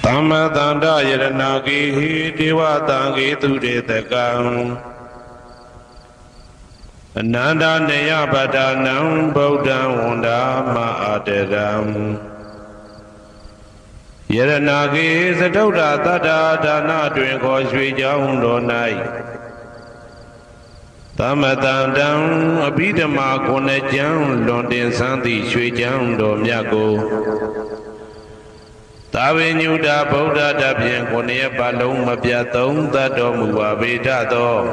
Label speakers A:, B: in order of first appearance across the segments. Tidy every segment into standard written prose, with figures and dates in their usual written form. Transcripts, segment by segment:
A: Tamma Tanda Yaranagi Diva Tangi Tudetagam Ananda Neya Badanam Bodha Wanda Maaderam Yaranagi Zadoda Tada Dana Drinko Sri Jaundo Nai Tamma Tandam Abidama Konejam Londin Santi Sri Jaundo Myago Tavinyuda Buddha Dabian Konia Balum Mabiatum Dadom Wabidado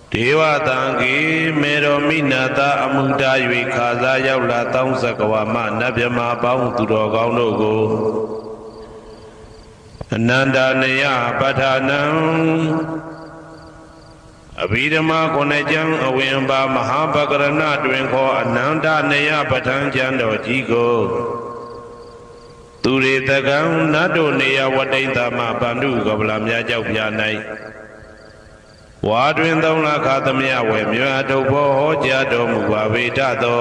A: Deva Tangi Merominata Amuda Yuikaza Yaula Tong Sakawama Nabyama Baum Tudoganogo Ananda Neya Patanam Abidama Konejam Awimba Mahabakarana Drinko Ananda Neya Patanjando Jigo Turi Tagam Nado Nea Wadaita Ma Bandu Gablamya Jaupianai Wadwin Dona Katamia Wemyato Jado Muavitado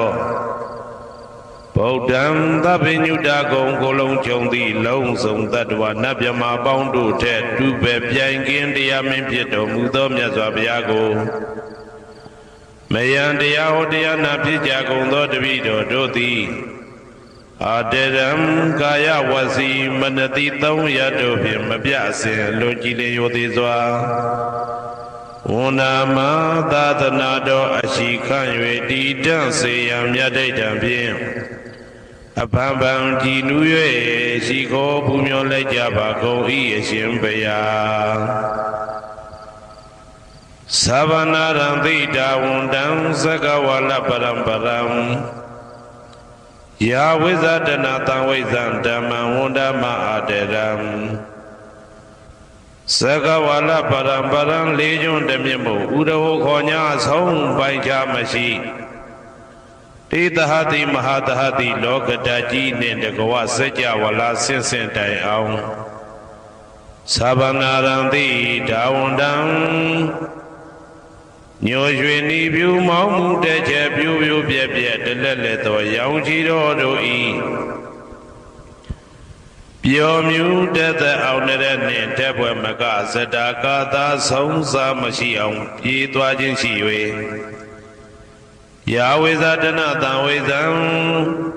A: Bodam Tabinuda Gong Golong Chondi Long Song Tadwa Nabyama Boundu Ted Dube Piangin Diamin Pieto Mudom Yazabiago Mayan Diao Diana Pijago Dodavido Doti Aderam Kaya Wasi Manati Tong Yadovim Mabiasin Logile Yodizwa Unama Datanado Ashikan Yedi Danse Yam Yadaitam Pim Apambam Jinue Shiko Pumyo Lejabako Ieshimbeya Savanaram Dita Wundam Sakawala Paramparam Ya Wizadana Tawizan Dama Wundama Aderam Sakawala Parambaran Legion Demimu Udaho Konya Song Baija Mashi Titahati Mahatahati Lokadaji Nindagowa Seja Wala Sinsen Tai Aung Sabanarandi Dawundam Nyojweni View Mamu Deja View Bia Deleto Yaujiro Doi Piomu Deta Aunere Tabwa Maga Zadaka Da Sonsa Mashiam Yitwajin Shiwe Yawizadana Tawizam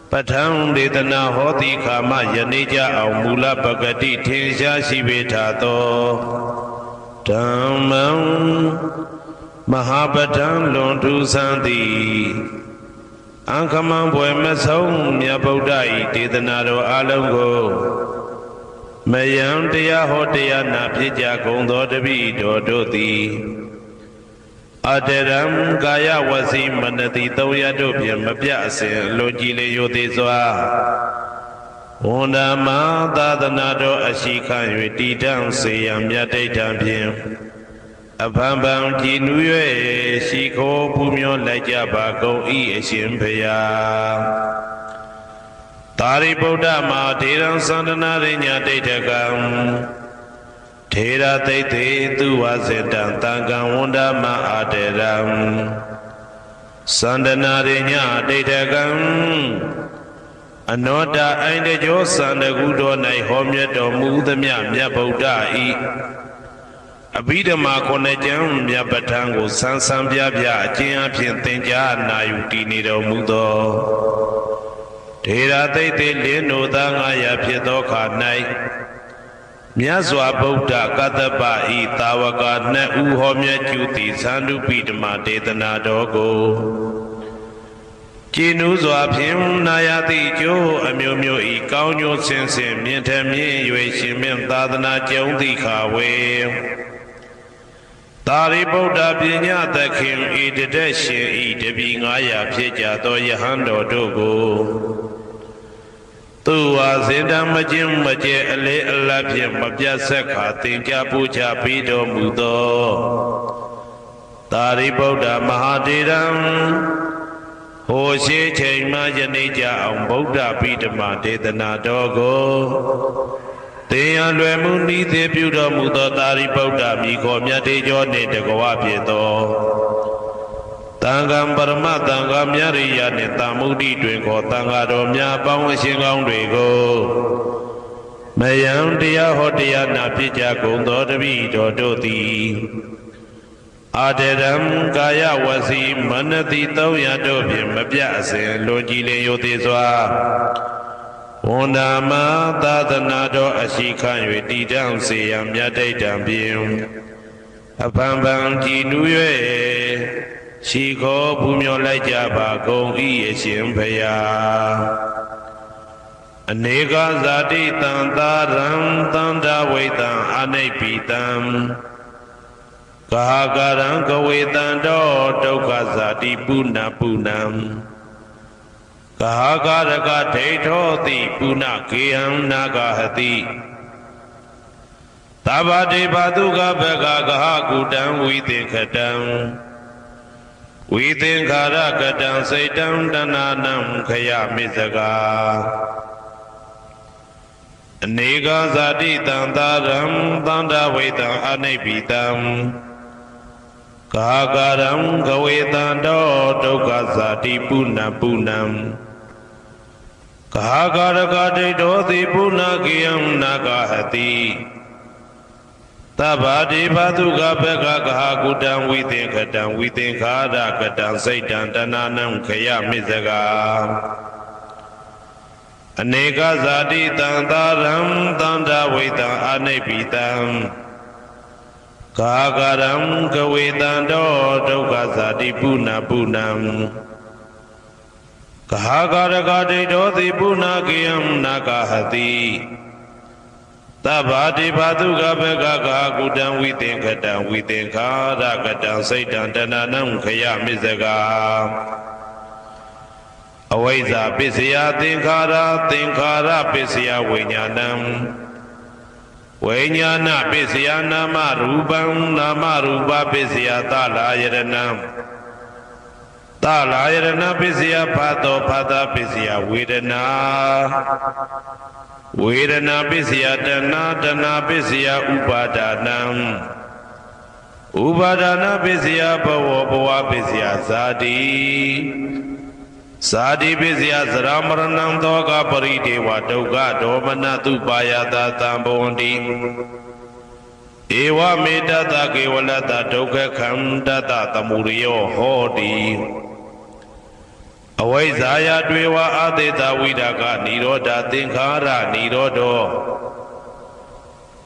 A: Patang Detana Hoti Kama Yanija Aumula Bagati Tinsha Shivetato Dhammam Mahabatan Lontu Santi Ankamam Boemasong Yabodai Titanado Alongo Mayam Tia Hotia Napija Gondo Devi Dodoti Aderam Gaya Wasi Manati Toya Dopiam Mabiasin Logile Yodizwa Unama Dadanado Ashikan Yudidam Sayam Yadaitam Pim Apambam Jinue Shiko Pumyo Lajabako Ieshimpeya Tari Buddha Ma Tiram Sandanarinya Daitagam Tera Taite Tuwazetam Tangam Undama Aderam Sandanarinya Daitagam Anoda Ainde Josan the Gudo Nai Homyeto Mudamya Buddha E Abidama Konejam Yabatango Sansam Yabia Jian Tenja Nayuti Nido Mudo Tera Tete Lino Dangaya Piedoka Nai Myazwa Buddha Kataba E Tawaka Ne Uhomya Juti Sandu Pidama Detana Dogo Jinuzwa Pim Nayati Jo Amyomyo E Kaunyo Sensen Mientamien Yue Shimen Dadana Jondi Kawe Tari Buddha Pinya Takim E Dedeshin E Debi Ngaya Pieja Do Yahando Dogo Tuwa Zindam Majim Maje Ale Alapim Mabja Sekha Tinja Puja Pido Mudo Tari Buddha Mahadiram Hoshe Chaima Janija on Buddha Pitama Detana Dogo Teyan Lemuni de Buddha Muda Tari Buddha Miko Myate Jone de Goapieto ံဃာပရမသံဃာမြတ်ရိယနှင့်တာမုဒ္ဒိတွင်ခေါ်သံဃာတော်များအပေါင်းအရှင်ကောင်းတွေကိုမယံတရားဟောတရားနာဖြစ်ကြကုန်သောတပည့်တော်တို့သည်အာတရံကာယဝစီမနတိ300တို့ဖြင့်မပြတ်အစဉ်လွန်ကြည်လင်ရိုသေစွာဝန်နာမသာသနာတော်အရှိခံ၍တည်တောင်စေရန်မြတ်တိတ်တံဖြင့်အဖန်ဖန်ကြည်နူး၍ရှိခေါ်ပူမျောလိုက်ကြပါကုန်၏အရှင်ဘုရားအနေကဇာတိတံသာရံသန္တာဝိတံအနိဗ္ဗိတံကာကရံကဝေတံတောဒုက္ခဇာတိပုဏ္ဏပုဏ္ဏံကာကရကဒိဋ္ဌောတိပုဏ္ဏကေယံနာဂဟတိသဗ္ဗတေဘတုကဘဂကဟကုတံဝိသင်္ခတံဝိသင်္ခာရကတံစိတ်တံတဏနံခယမိစကာအနေကဇာတိတံသာရံသန္တာဝိတံအနိဗ္ဗိတံကာကရံကဝေတံတောဒုက္ခဇာတိပုဏ္ဏပုဏ္ဏံကာကရကဒိဋ္ဌောတိပုဏ္ဏကေယံနာဂဟတိသဗ္ဗတိဘသုကဘဂကဟကုတံဝိသင်္ခတံဝိသင်္ခာရကတံစိတ်တံတဏနံခယမိစကာအနေကဇာတိတံသာရံသန္တာဝိတံအနိဗ္ဗိတံကာကရံကဝေတံတောဒုက္ခဇာတိပုဏ္ဏပုဏ္ဏံကာကရကဒိဋ္ဌောတိပုဏ္ဏကေယံနာဂဟတိသဗ္ဗတိဘသုကဘဂကကုတံဝိသင်္ခတံဝိသင်္ခာရကတံစိတ်တံတဏနံခယမိစကာအဝိဇ္ဇာပစ္စယသင်္ခါရသင်္ခါရပစ္စယဝိညာဏံဝိညာဏပစ္စယနာမရူပံနာမရူပပစ္စယသလာယရဏံသလာယရဏပစ္စယဖတ်သောဖတ်တာပစ္စယဝေဒနာဝေဒနာပစ္စယတဏတဏပစ္စယဥပါဒနာဥပါဒနာပစ္စယဘဝဘဝပစ္စယဇာတိဇာတိပစ္စယသရမရဏံသောကပရိဒေဝဒုက္ခဒေါမနတုပါယတာသံဘဝန္တိဧဝမေတ္တကေဝလတ္တဒုက္ခခန္တတသမုရိယောဟောတိအဝိဇ္ဇာယတွေဝအာသေတဝိဒကနိရောဓသင်္ခါရနိရောဓော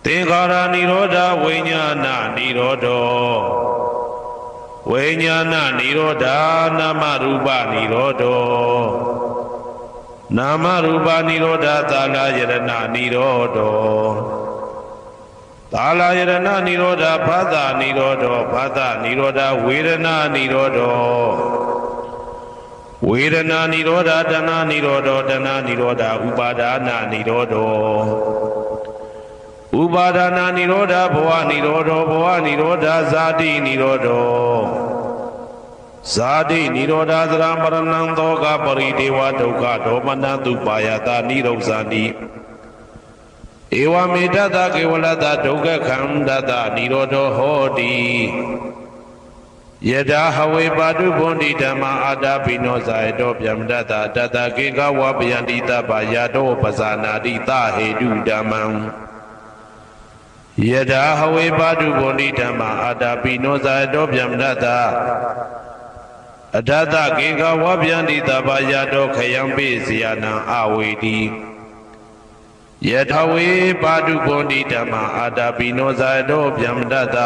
A: သင်္ခါရနိရောဓဝိညာဏနိရောဓောဝိညာဏနိရောဓနာမရူပနိရောဓောနာမရူပနိရောဓသာလယရဏနိရောဓောသာလယရဏနိရောဓဖသနိရောဓောဖသနိရောဓဝေဒနာနိရောဓောဝေဒနာနိရောဓတဏနိရောဓောတဏနိရောဓဥပါဒနာနိရောဓောဥပါဒနာနိရောဓဘဝနိရောဓောဘဝနိရောဓဇာတိနိရောဓောဇာတိနိရောဓသရမရဏံသောကပရိဒေဝဒုက္ခဒေါမနတုပါယတာနိရောဇာတိဧဝမေတ္တကေဝလတ္တဒုက္ခခန္တတနိရောဓောဟောတိယထာဟဝေပါတုဘွန်တိဓမ္မာအာတာပိနောဇာယတောဗျမတတတတကေကဝပယန္တိတပယတောပဇာနာတိသဟေတုဓမ္မံယထာဟဝေပါတုဘွန်တိဓမ္မာအာတာပိနောဇာယတောဗျမတတအတတကေကဝပယန္တိတပယတောခယံပိစီယနံအဝေတိယထာဝေပါတုဘွန်တိဓမ္မာအာတာပိနောဇာယတောဗျမတတ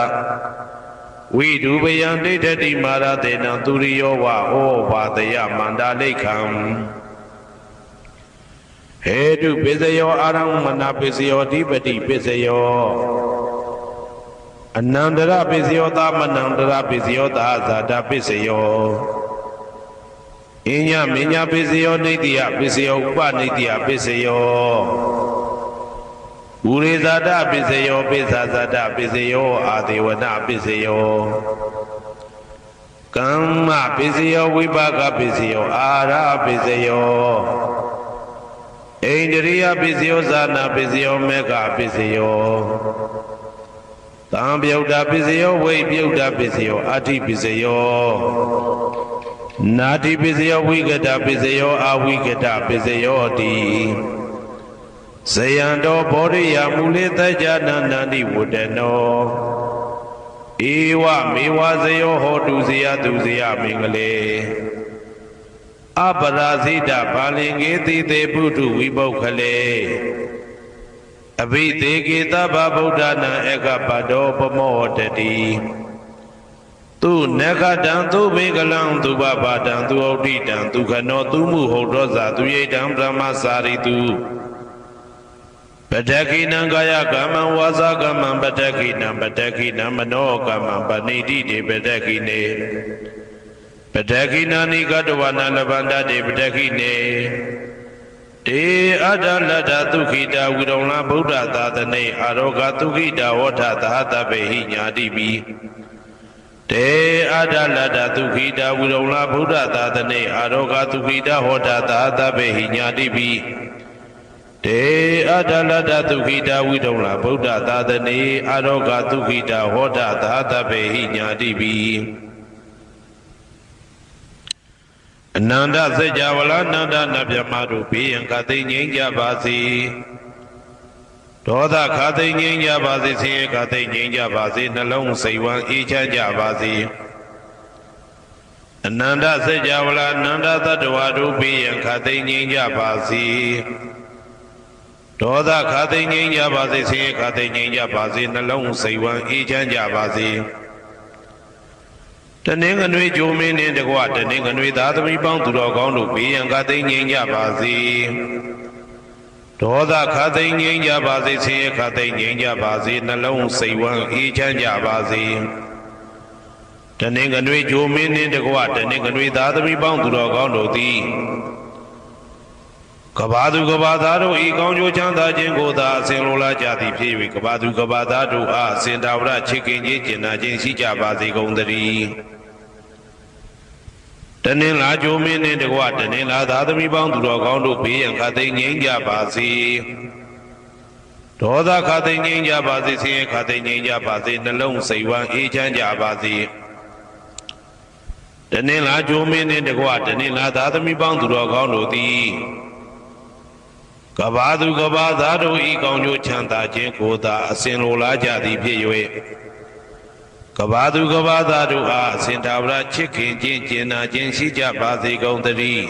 A: ဝိဒုပယံဒိဋ္ဌတိမာရတေနံသူရိယောဝဩဘာတယမန္တာလိခံဟေတုပစ္စယောအာရမဏပစ္စယောဓိပတိပစ္စယောအနန္တရပစ္စယောသမနန္တရပစ္စယောသာဇာတပစ္စယောအညမညပစ္စယောနိတ္တိယပစ္စယောဥပနိတ္တိယပစ္စယောဥရိဇာတပစ္စယောပိစ္ဆာဇာတပစ္စယောအာဒေဝနပစ္စယောကမ္မပစ္စယောဝိပါကပစ္စယောအာရပစ္စယောဣန္ဒရိယပစ္စယောဇာနာပစ္စယောမေဃပစ္စယောသံပြုတ်တာပစ္စယောဝိပြုတ်တာပစ္စယောအဋ္ဌိပစ္စယော နာတိပိစယောဝိကတပိစယောအဝိကတပိစယောတိဇယံတောဘောရိယမူလေတကြနန္တန္တိဝတ္တနောဧဝမေဝဇယောဟောတုဇယသူဇယမင်္ဂလေအပရာဇိတဘာလင်္ကေတိတေပုထုဝိပုခ္ခလေအဘိသေကေတဗ္ဗဗုဒ္ဓနာဧကပတောပမောတတိသူနဂတံသူဘေကလံသူဘဘာတံသူဩဋ္ဌိတံသူခနောသူမှုဟုတ်သောဇာသူယိတံဗြဟ္မစာရိတုပတ္တခိနံကာယကမ္မံဝါစာကမ္မံပတ္တခိနံပတ္တခိနံမနောကမ္မံပဏိတိတေပတ္တခိနေပတ္တခိနာနိကတဝနာလဗန္တတေပတ္တခိနေတေအတ္တလတ္တသုခိတာဝိရုံလဗုဒ္ဓသာသနေအာရောဂသုခိတာဝဋ္ဌသဟတပေဟိညာတိပိတေအတ္တလတ္တသုခိတာဝိရုံလဗုဒ္ဓသာသနေအာရောဂသုခိတာဟောဋ္ဌသဟတပေဟိညာတိပိတေအတ္တလတ္တသုခိတာဝိရုံလဗုဒ္ဓသာသနေအာရောဂသုခိတာဟောဋ္ဌသဟတပေဟိညာတိပိအနန္တစัจ java လာနန္ဒနဗျမတို့ဘေးရန်ခသိငြိမ်းကြပါစေဒေါသခသိငြိမ်းကြပါစေဆင်းရဲခသိငြိမ်းကြပါစေနှလုံးစိတ်ဝမ်းအေးချမ်းကြပါစေအနန္တစัจ java လာနန္ဒသတ္တဝါတို့ဘေးရန်ခသိငြိမ်းကြပါစေဒေါသခသိငြိမ်းကြပါစေဆင်းရဲခသိငြိမ်းကြပါစေနှလုံးစိတ်ဝမ်းအေးချမ်းကြပါစေတနင်္ဂနွေဂျိုမင်းနှင့်တကွတနင်္ဂနွေသားသမီးပေါင်းသူတော်ကောင်းတို့ဘေးရန်ခသိငြိမ်းကြပါစေဒေါသခသိငြိမ်းကြပါစေဆင်းရဲခသိငြိမ်းကြပါစေနှလုံးစိတ်ဝမ်းအေးချမ်းကြပါစေတနင်္ဂနွေဂျိုမင်းနှင့်တကွတနင်္ဂနွေသားသမီးပေါင်းသူတော်ကောင်းတို့သည်ကဘာသူကဘာသားတို့ဤကောင်းကျိုးချမ်းသာခြင်းကိုသာအစဉ်လိုလားကြသည်ဖြစ်၍ကဘာသူကဘာသားတို့အားအစဉ်တာဝရချစ်ခင်ခြင်းကျင်နာခြင်းရှိကြပါစေကုန်သတည်းတနင်္လာဂျိုမင်းနှင့်တကွတနင်္လာသားသမီးပေါင်းသူတော်ကောင်းတို့ဘေးရန်ခသိငြိမ်းကြပါစေဒေါသခသိငြိမ်းကြပါစေဆင်းရဲခသိငြိမ်းကြပါစေနှလုံးစိတ်ဝမ်းအေးချမ်းကြပါစေတနင်္လာဂျိုမင်းနှင့်တကွတနင်္လာသားသမီးပေါင်းသူတော်ကောင်းတို့သည်ကဘာသူကဘာသားတို့ဤကောင်းကျိုးချမ်းသာခြင်းကိုသာအစဉ်လိုလားကြသည်ဖြစ်၍ကဘာသူကဘာသားတို့အားအစဉ်သာဝရချစ်ခင်ခြင်းကျင်နာခြင်းရှိကြပါစေကုန်သတည်း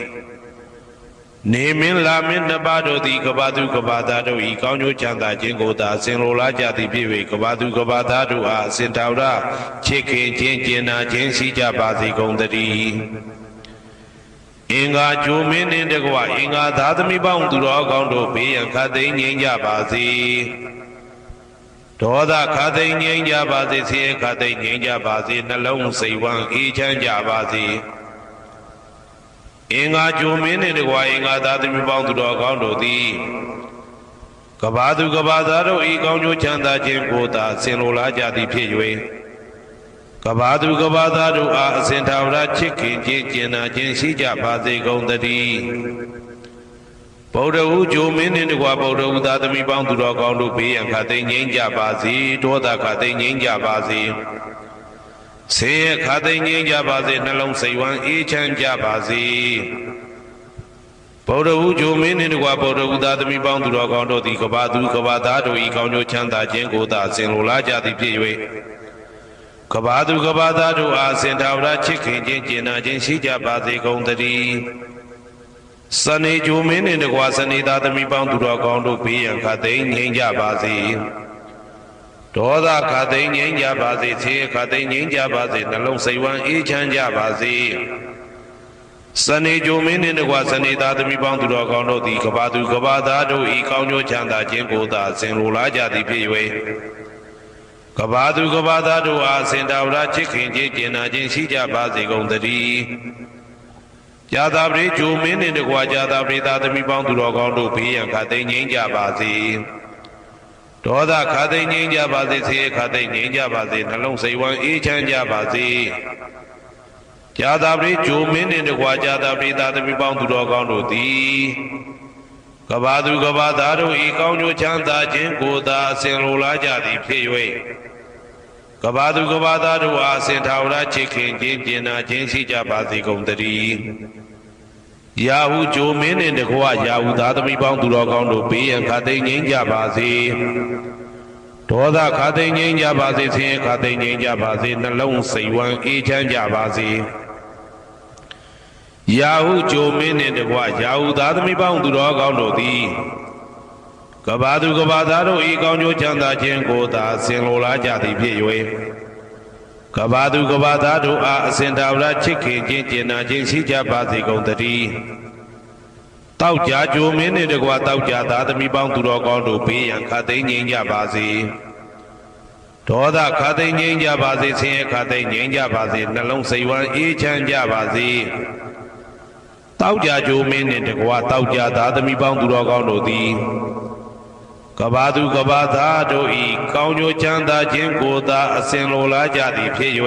A: နေမင်းလာမင်းနှစ်ပါးတို့သည်ကဘာသူကဘာသားတို့ဤကောင်းကျိုးချမ်းသာခြင်းကိုသာအစဉ်လိုလားကြသည်ဖြစ်၍ကဘာသူကဘာသားတို့အားအစဉ်သာဝရချစ်ခင်ခြင်းကျင်နာခြင်းရှိကြပါစေကုန်သတည်းအင်္ဂါဂျိုမင်းနှင့်တကွအင်္ဂါသားသမီးပေါင်းသူတော်ကောင်းတို့ဘေးရန်ခသိငြိမ်းကြပါစေဒေါသခသိငြိမ်းကြပါစေဆင်းရဲခသိငြိမ်းကြပါစေနှလုံးစိတ်ဝမ်းအေးချမ်းကြပါစေအင်္ဂါဂျိုမင်းနှင့်တကွအင်္ဂါသားသမီးပေါင်းသူတော်ကောင်းတို့သည်ကဘာသူကဘာသားတို့ဤကောင်းကျိုးချမ်းသာခြင်းကိုသာဆင်လိုလားကြသည်ဖြစ်၍ကဘာသူကဘာသားတို့အားအစဉ်သာဝရချစ်ခင်ခြင်းကျင်နာခြင်းရှိကြပါစေကုန်သတည်းဗုဒ္ဓဟူဂျိုမင်းနှင့်တကွဗုဒ္ဓဟူသားသမီးပေါင်းသူတော်ကောင်းတို့ဘေးရန်ခသိငြိမ်းကြပါစေဒေါသခသိငြိမ်းကြပါစေဆင်းရဲခသိငြိမ်းကြပါစေနှလုံးစိတ်ဝမ်းအေးချမ်းကြပါစေဗုဒ္ဓဟူဂျိုမင်းနှင့်တကွဗုဒ္ဓဟူသားသမီးပေါင်းသူတော်ကောင်းတို့သည်ကဘာသူကဘာသားတို့ဤကောင်းကျိုးချမ်းသာခြင်းကိုသာဆင်လိုလားကြသည်ဖြစ်၍ကဘာသူကဘာသားတို့အားစင်သာဝရချစ်ခင်ခြင်းကျင်နာခြင်းရှိကြပါစေကုန်သတည်းစနေဂျိုမင်းနှင့်တကွစနေသားသမီးပေါင်းသူတော်ကောင်းတို့ဘေးရန်ခသိငြိမ်းကြပါစေဒေါသခသိငြိမ်းကြပါစေဆင်းရဲခသိငြိမ်းကြပါစေနှလုံးစိတ်ဝမ်းအေးချမ်းကြပါစေစနေဂျိုမင်းနှင့်တကွစနေသားသမီးပေါင်းသူတော်ကောင်းတို့သည်ကဘာသူကဘာသားတို့ဤကောင်းကျိုးချမ်းသာခြင်းကိုသာဆင်လိုလားကြသည်ဖြစ်၍ကဘာသူကဘာသားတို့အားစင်တာဝရချစ်ခင်ခြင်းကျင်နာခြင်းရှိကြပါစေကုန်သတည်းဂျာတာပရိဂျိုမင်းနှင့်တကွာဂျာတာပရိသားသမီးပေါင်းသူတော်ကောင်းတို့ဘေးရန်ခသိငြိမ်းကြပါစေဒေါသခသိငြိမ်းကြပါစေဆင်းရဲခသိငြိမ်းကြပါစေနှလုံးစိတ်ဝမ်းအေးချမ်းကြပါစေဂျာတာပရိဂျိုမင်းနှင့်တကွာဂျာတာပရိသားသမီးပေါင်းသူတော်ကောင်းတို့သည်ကဘာသူကဘာသားတို့ဤကောင်းကျိုးချမ်းသာခြင်းကိုသာအစဉ်လိုလားကြသည်ဖြစ်၍က ဘာသူကဘာသားတို့အားစင်ထာဝရချစ်ခင်ခြင်းကျင်နာခြင်းရှိကြပါစေကုန်သတည်းရာဟုဂျိုမင်းနှင့်တကွရာဟုသားသမီးပေါင်းသူတော်ကောင်းတို့ဘေးရန်ခါသိမ်းငြိမ်းကြပါစေဒေါသခါသိမ်းငြိမ်းကြပါစေဆင်းရဲခါသိမ်းငြိမ်းကြပါစေနှလုံးစိတ်ဝမ်းအေးချမ်းကြပါစေရာဟုဂျိုမင်းနှင့်တကွရာဟုသားသမီးပေါင်းသူတော်ကောင်းတို့သည်ကဘာသူကဘာသားတို့ဤကောင်းကျိုးချမ်းသာခြင်းကိုသာဆင်လိုလားကြသည်ဖြစ်၍ကဘာသူကဘာသားတို့အားအစဉ်တာဝရချစ်ခင်ခြင်းကျင်နာခြင်းရှိကြပါစေကုန်သတည်းတောက်ကြကြိုမင်းနှင့်တကွတောက်ကြသားသမီးပေါင်းသူတော်ကောင်းတို့ဘေးရန်ခါသိမ်းငြိမ်းကြပါစေဒေါသခါသိမ်းငြိမ်းကြပါစေဆင်းရဲခါသိမ်းငြိမ်းကြပါစေနှလုံးစိတ်ဝမ်းအေးချမ်းကြပါစေတောက်ကြကြိုမင်းနှင့်တကွတောက်ကြသားသမီးပေါင်းသူတော်ကောင်းတို့သည်ကဘာသူကဘာသားတို့ဤကောင်းကျိုးချမ်းသာခြင်းကိုသာအစဉ်လိုလားကြသည်ဖြစ်၍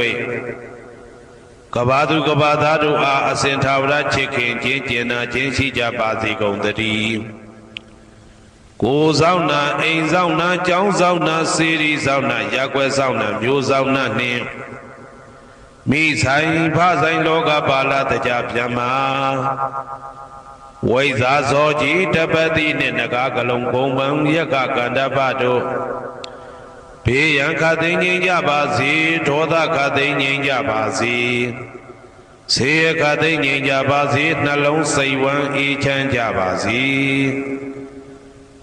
A: ကဘာသူကဘာသားတို့အားအစဉ်ထာဝရချစ်ခင်ခြင်းကျင်နာခြင်းရှိကြပါစေကုန်သတည်းကိုယ်ဆောင်နာအိမ်ဆောင်နာကျောင်းဆောင်နာစေရီဆောင်နာရက်ွယ်ဆောင်နာမျိုးဆောင်နာနှင့်မိဆိုင်ဖဆိုင်လောကပါဠတကြပြမဝိဇာဇောကြီးတပတိနှင့်နဂါကလုံးဘုံပံယက္ခကန္တပတို့ဘေးရန်ခသိငြိမ်းကြပါစေဒေါသခသိငြိမ်းကြပါစေဆေးခသိငြိမ်းကြပါစေနှလုံးစိတ်ဝမ်းအေးချမ်းကြပါစေ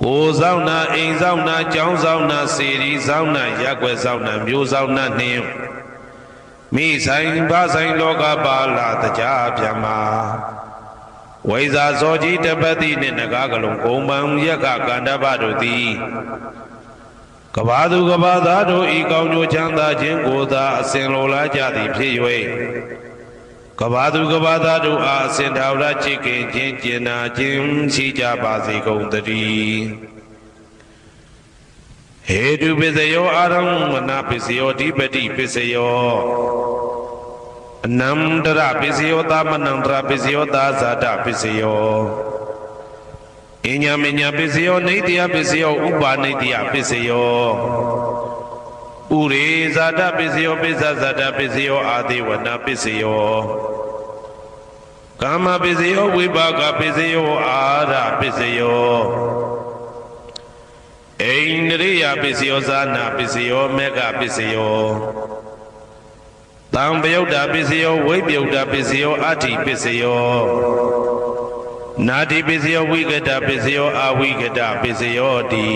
A: ကိုယ်ဆောင်နာအိမ်ဆောင်နာကျောင်းဆောင်နာစေရီဆောင်နာရက်ွယ်ဆောင်နာမျိုးဆောင်နာနှင့်မိဆိုင်ဖဆိုင်လောကပါဠတကြပြမဝိဇာဇောကြီးတပတိနှင့်နဂါကလုံးဂုံပံယက္ခကန္တပတို့သည်ကဘာသူကဘာသားတို့ဤကောင်းကျိုးချမ်းသာခြင်းကိုသာအစဉ်လိုလားကြသည်ဖြစ်၍ကဘာသူကဘာသားတို့အားအစဉ်ထာဝရချစ်ခင်ခြင်းကျင်နာခြင်းရှိကြပါစေကုန်သတည်းဟေတုပစ္စယောအာရမဏပစ္စယောဓိပတိပစ္စယောအနန္တရပစ္စယောသမနန္တရပစ္စယောသာဇာတပစ္စယောအညမညပစ္စယောနေတယပစ္စယောဥပါနေတယပစ္စယောဥရေဇာတပစ္စယောပိစ္ဆဇာတပစ္စယောအာတိဝနာပစ္စယောကာမပစ္စယောဝိပါကပစ္စယောအာရပစ္စယောအိန္ဒြိယပစ္စယောဇာနာပစ္စယောမေဃပစ္စယောတံပယုတ်တာပစ္စယောဝိပယုတ်တာပစ္စယောအဋ္ဌိပစ္စယောနာတိပစ္စယောဝိကတပစ္စယောအဝိကတပစ္စယောတိ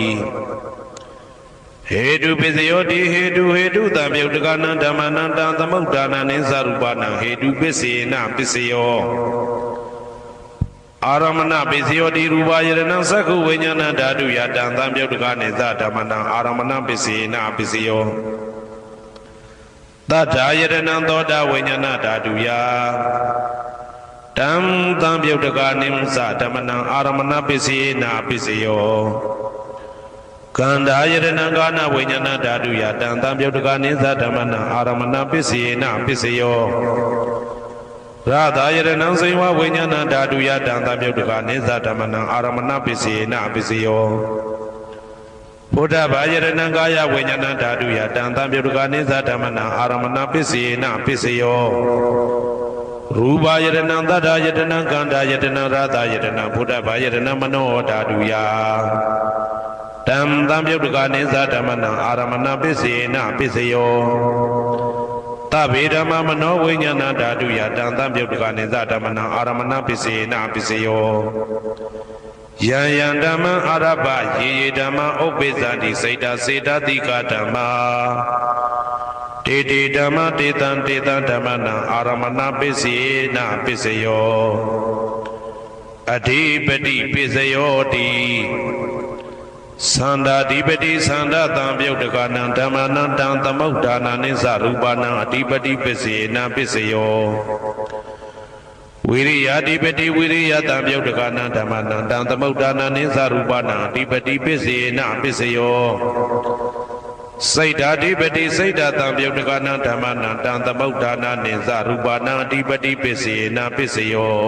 A: ဟေတုပစ္စယောတိဟေတုတံပယုတ်တကနံဓမ္မနံတံသမုဒ္ဒါနံနိသရူပနံဟေတုပစ္စေနပစ္စယောအာရမဏပစ္စယောတိရူပယရဏံသက္ခုဝိညာဏဓာတုယတံသံပယုတ်တကနိသဓမ္မနံအာရမဏပစ္စေနပစ္စယောသတ္ထာယတနံသောတာဝိညာဏဓာတုယတံသံပြုတ်တကနိမ္စဓမ္မနံအာရမဏပစ္စေနပစ္စယောကန္ဓာယတနံကာနဝိညာဏဓာတုယတံသံပြုတ်တကနိသဓမ္မနံအာရမဏပစ္စေနပစ္စယောရသာယတနံစေဝဝိညာဏဓာတုယတံသံပြုတ်တကနိသဓမ္မနံအာရမဏပစ္စေနပစ္စယောဘုဒ္ဓဘာယရဏံကာယဝိညာဏဓာတုယတံသံပြုတ်တကနိသဓမ္မနံအာရမဏပစ္စေနပစ္စယောရူပယတနံသတ္တယတနံကန္တာယတနံရသယတနံဘုဒ္ဓဘာယတနံမနောဓာတုယတံသံပြုတ်တကနိသဓမ္မနံအာရမဏပစ္စေနပစ္စယောသဗ္ဗေဓမ္မမနောဝိညာဏဓာတုယတံသံပြုတ်တကနိသဓမ္မနံအာရမဏပစ္စေနပစ္စယောယံယံဓမ္မအာရပယေယေဓမ္မဥပ္ပိသတိစိတ်တစေတတိကဓမ္မတေတေဓမ္မတေတံဓမ္မနံအာရမဏပစ္စေနပစ္စယောအဓိပတိပစ္စယောတိသန္တာဓိပတိသန္တာတံပြုတ်တကနံဓမ္မနံတံသမုဒ္ဒါနာနိသရူပနံအဓိပတိပစ္စေနပစ္စယောဝိရိယဓိပတိဝိရိယတံပြုတ်တကနံဓမ္မနံတံသမုဒ္ဒါနာနိသရူပနံအဓိပတိပစ္စေနပစ္စယောစိတ်ဓာဓိပတိစိတ်ဓာတံပြုတ်တကနံဓမ္မနံတံသမုဒ္ဒါနာနိသရူပနံအဓိပတိပစ္စေနပစ္စယော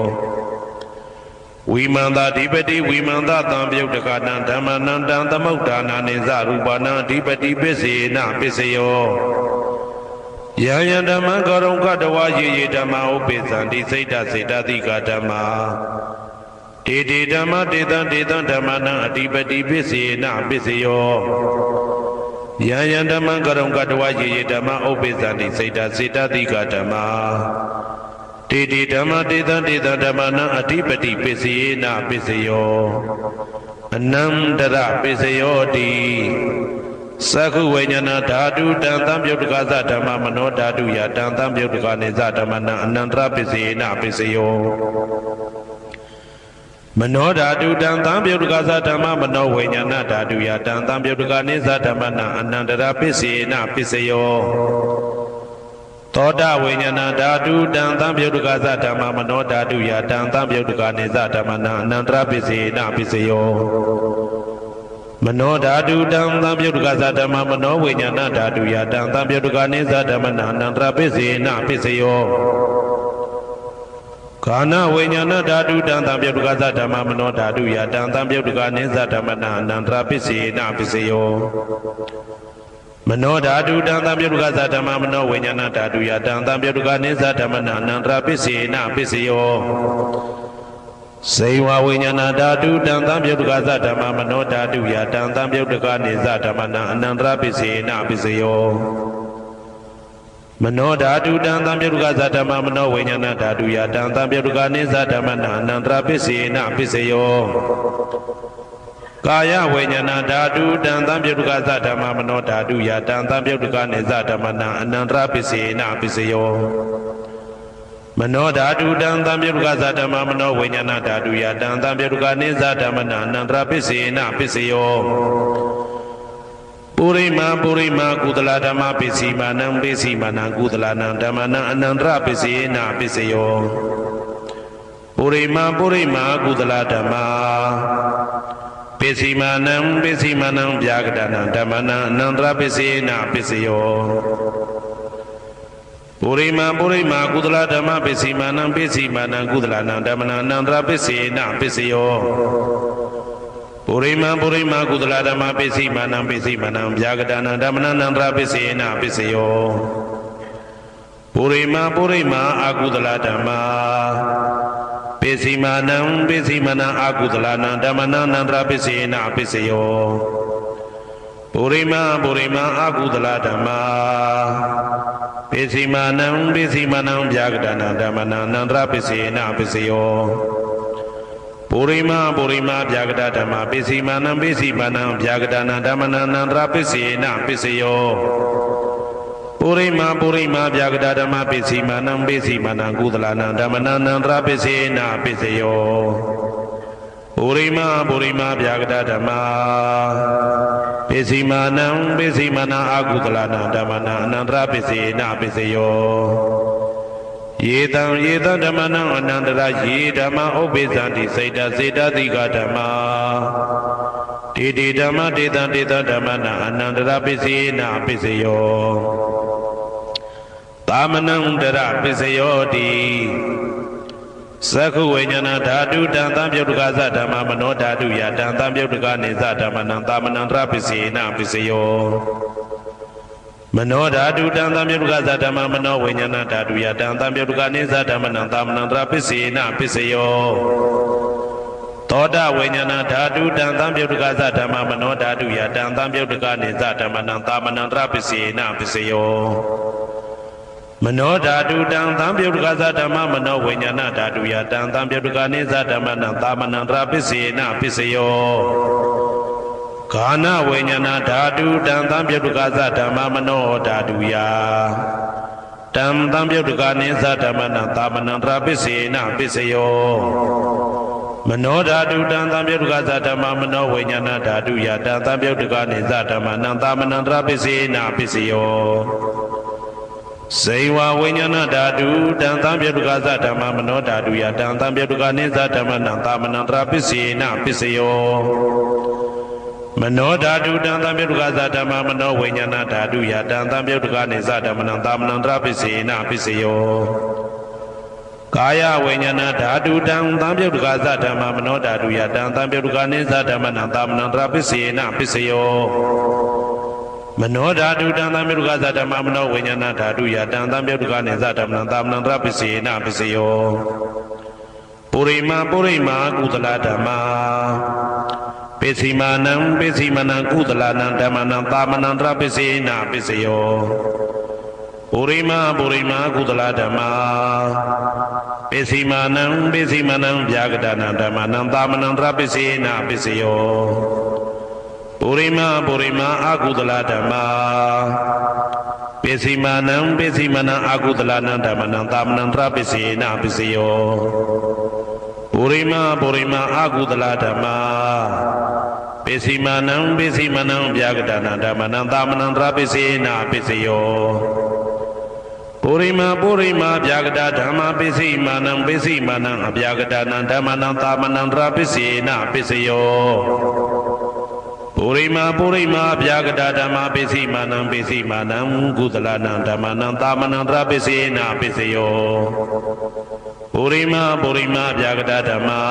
A: ဝိမန္တာဓိပတိဝိမန္တာတံပြုတ်တကနံဓမ္မနံတံသမုဒ္ဒါနာနိသရူပနံအဓိပတိပစ္စေနပစ္စယော ယံယံဓမ္မံကရုံကတဝါယေယေဓမ္မဥပိသံတိစိတ်တစေတတိကဓမ္မာတေတေဓမ္မတေတံတေတံဓမ္မနံအတိပတိပစ္စေနပစ္စယောယံယံဓမ္မံကရုံကတဝါယေယေဓမ္မဥပိသံတိစိတ်တစေတတိကဓမ္မာတေတေဓမ္မတေတံတေတံဓမ္မနံအတိပတိပစ္စေနပစ္စယောအနန္တရပစ္စယောတိသက္ခုဝိညာဏဓာတုတံသံပြုတ်တကသဓမ္မမနောဓာတုယတံသံပြုတ်တကနေသဓမ္မနံအနန္တရပစ္စေနပစ္စယောမနောဓာတုတံသံပြုတ်တကသဓမ္မမနောဝိညာဏဓာတုယတံသံပြုတ်တကနေသဓမ္မနံအနန္တရပစ္စေနပစ္စယောသောတဝိညာဏဓာတုတံသံပြုတ်တကသဓမ္မမနောဓာတုယတံသံပြုတ်တကနေသဓမ္မနံအနန္တရပစ္စေနပစ္စယောမနောဓာတုတံသံပြုတ်တကသဓမ္မမနောဝိညာဏဓာတုယတံသံပြုတ်တကနေသဓမ္မနံအနန္တရပစ္စေနပစ္စယောကာနဝိညာဏဓာတုတံသံပြုတ်တကသဓမ္မမနောဓာတုယတံသံပြုတ်တကနေသဓမ္မနံအနန္တရပစ္စေနပစ္စယောမနောဓာတုတံသံပြုတ်တကသဓမ္မမနောဝိညာဏဓာတုယတံသံပြုတ်တကနေသဓမ္မနံအနန္တရပစ္စေနပစ္စယောစေဝဝိညာဏဓာတုတံသံပြုတ်တကသဓမ္မမနောဓာတုယတံသံပြုတ်တကနေသဓမ္မနံအနန္တရပစ္စေနပစ္စယောမနောဓာတုတံသံပြုတ်တကသဓမ္မမနောဝိညာဏဓာတုယတံသံပြုတ်တကနေသဓမ္မနံအနန္တရပစ္စေနပစ္စယောကာယဝိညာဏဓာတုတံသံပြုတ်တကသဓမ္မမနောဓာတုယတံသံပြုတ်တကနေသဓမ္မနံအနန္တရပစ္စေနပစ္စယောမနောဓာတုတံသံပြုတ်တကသဓမ္မမနောဝိညာဏဓာတုယတံသံပြုတ်တကနေသဓမ္မနံအနန္တရပစ္စေနပစ္စယောပုရိမာပုရိမာကုသလဓမ္မပစ္စည်းမာနံပစ္စည်းမာနံကုသလနံဓမ္မနံအနန္တရပစ္စေနပစ္စယောပုရိမာပုရိမာကုသလဓမ္မပစ္စည်းမာနံပစ္စည်းမာနံဗျာကတနံဓမ္မနံအနန္တရပစ္စေနပစ္စယောပုရိမာပုရိမာကုသလဓမ္မပစ္စည်းမာနံပစ္စည်းမာနံကုသလနံဓမ္မနံအနန္တရပစ္စေနပစ္စယောပုရိမာပုရိမာကုသလဓမ္မပစ္စည်းမာနံပစ္စည်းမာနံဗျာကတနံဓမ္မနံအနန္တရပစ္စေနပစ္စယောပုရိမာပုရိမာအာကုသလဓမ္မပစ္စည်းမာနံပစ္စည်းမာနံအာကုသလနံဓမ္မနံအနန္တရပစ္စေနပစ္စယောပုရိမာပုရိမာအာကုသလဓမ္မပစ္စည်းမာနံပစ္စည်းမာနံဗျာကတနံဓမ္မနံအနန္တရပစ္စေနပစ္စယောပုရိမာပုရိမာဗျာကတဓမ္မပစ္စည်းမာနံပစ္စည်းမာနံဗျာကတနံဓမ္မနံအနန္တရပစ္စေနပစ္စယောပုရိမာပုရိမာဗျာကတဓမ္မပစ္စည်းမာနံပစ္စည်းမာနံကုသလနံဓမ္မနံအနန္တရပစ္စေနပစ္စယောပုရိမာပုရိမာဗျာကတဓမ္မပစ္စည်းမာနံပစ္စည်းမာနံအာကုသလနံဓမ္မနံအနန္တရပစ္စေနပစ္စယောယေတံယေတံဓမ္မနံအနန္တရယေဓမ္မဥပိသံတိစိတ်တစေတတိကဓမ္မာတေတေဓမ္မတေတံတေတံဓမ္မနံအနန္တရပစ္စေနပစ္စယောသာမနံတရပစ္စယောတိသက္ခုဝိညာဏဓာတုတံသံပြုတ်တကသဓမ္မမနောဓာတုယတံသံပြုတ်တကနေသဓမ္မနံသာမနံတရပစ္စေနပစ္စယောမနောဓာတုတံသံပြုတ်တကသဓမ္မမနောဝိညာဏဓာတုယတံသံပြုတ်တကနေသဓမ္မနံသာမနံတရပစ္စေနပစ္စယောသောတဝိညာဏဓာတုတံသံပြုတ်တကသဓမ္မမနောဓာတုယတံသံပြုတ်တကနေသဓမ္မနံသာမနံတရပစ္စေနပစ္စယောမနောဓာတုတံသံပြုတ်တကသဓမ္မမနောဝိညာဏဓာတုယတံသံပြုတ်တကနေသဓမ္မနံသာမနံတရပစ္စေနပစ္စယောကာနဝိညာဏဓာတုတံသံပြုတ်တကသဓမ္မမနောဓာတုယတံသံပြုတ်တကနေသဓမ္မနံသာမနံတရပစ္စေနပစ္စယောမနောဓာတုတံသံပြုတ်တကသဓမ္မမနောဝိညာဏဓာတုယတံသံပြုတ်တကနေသဓမ္မနံသာမနံတရပစ္စေနပစ္စယောစေဝဝိညာဏဓာတုတံသံပြုတ်တကသဓမ္မမနောဓာတုယတံသံပြုတ်တကနေသဓမ္မနံသာမနံတရပစ္စေနပစ္စယောမနောဓာတုတံသံပြုတ်တကသဓမ္မမနောဝိညာဏဓာတုယတံသံပြုတ်တကနေသဓမ္မနံသာမနံတရပစ္စေနပစ္စယောကာယဝိညာဏဓာတုတံသံပြုတ်တကသဓမ္မမနောဓာတုယတံသံပြုတ်တကနေသဓမ္မနံသာမနံတရပစ္စေနပစ္စယော မနောဓာတုတံသံမြုကသဓမ္မမနောဝိညာဏဓာတုယတံသံမြုကနေသဓမ္မံသာမဏံတပစ္စေနပစ္စယောပုရိမာကုသလဓမ္မာပစ္စည်းမာနံကုသလနံဓမ္မနံသာမဏံတပစ္စေနပစ္စယောပုရိမာကုသလဓမ္မာပစ္စည်းမာနံဗျာဂဒနံဓမ္မနံသာမဏံတပစ္စေနပစ္စယောပုရိမာအကုသလဓမ္မာပစ္စည်းမာနံအကုသလနံဓမ္မနံသာမဏံတပစ္စေနပစ္စယောပုရိမာအကုသလဓမ္မာပစ္စည်းမာနံဗျာဂဒနံဓမ္မနံသာမဏံတပစ္စေနပစ္စယောပုရိမာဗျာဂဒဓမ္မာပစ္စည်းမာနံအဗျာဂဒနံဓမ္မနံသာမဏံတပစ္စေနပစ္စယောပုရိမာဗျာဂဒဓမ္မာပစ္စည်းမာနံကုသလနံဓမ္မနံသာမဏံတပစ္စေနပစ္စယောပုရိမာဗျာဂဒဓမ္မာ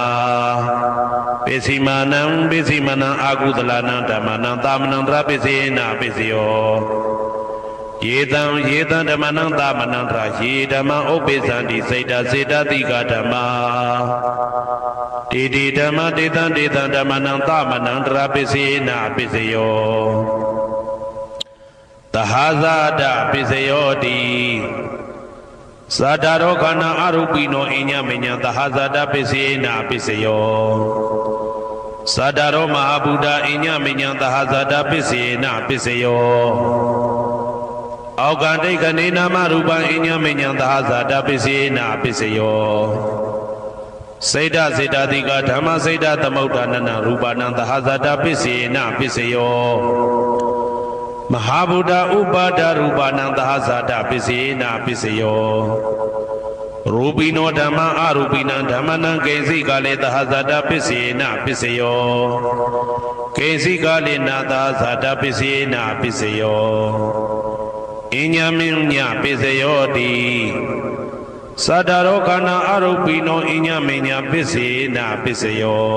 A: ပစ္စည်းမာနံအကုသလနံဓမ္မနံသာမဏံတပစ္စေနပစ္စယောယေတံဓမ္မနံသာမဏံတရာယေဓမ္မဥပ္ပိသန္တိစေတတိကဓမ္မာတေဓမ္မတေတံဓမ္မနံသာမဏံတရာပစ္စေနပစ္စယောသဟာဇာတပစ္စယောတိသာတာရောခန္ဓာအရုပိနောအညမညံသဟာဇာတပစ္စေနပစ္စယောသာတာရောမဟာဗုဒ္ဓအညမညံသဟာဇာတပစ္စေနပစ္စယောအောကံဒိဋ္ဌနေနာမရူပံအညမညံသဟာဇာတပစ္စေနပစ္စယောစေတတိကဓမ္မစေတသမုဋ္ဌာနနရူပနံသဟာဇာတပစ္စေနပစ္စယောမဟာဗုဒ္ဓဥပါဒရူပနံသဟာဇာတပစ္စေနပစ္စယောရူပိနောဓမ္မအရူပိနံဓမ္မနံကိဉ္စိကလေသဟာဇာတပစ္စေနပစ္စယောကိဉ္စိကလေနာသဟာဇာတပစ္စေနပစ္စယောအညမညပစ္စယောတိသတ္တရောခန္ဓာအရုပိနောအညမညပစ္စေနပစ္စယော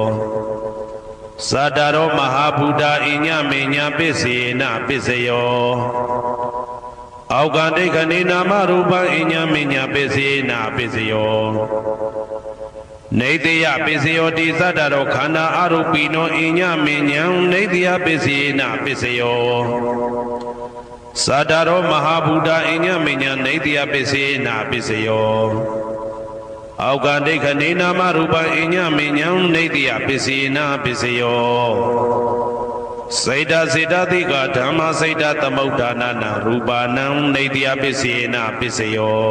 A: သတ္တရောမဟာဗုဒ္ဓအညမညပစ္စေနပစ္စယောအောကံဒိဋ္ဌနေနာမရူပံအညမညပစ္စေနပစ္စယောနေတယပစ္စယောတိသတ္တရောခန္ဓာအရုပိနောအညမညံနေတယပစ္စေနပစ္စယောသတ္တရောမဟာဗုဒ္ဓအညမညနေတယပစ္စေနပစ္စယောအောကံဒိဋ္ဌနေနာမရူပံအညမညံနေတယပစ္စေနပစ္စယောစေတတိကဓမ္မစေတသမုဋ္ဌာနနရူပနံနေတယပစ္စေနပစ္စယော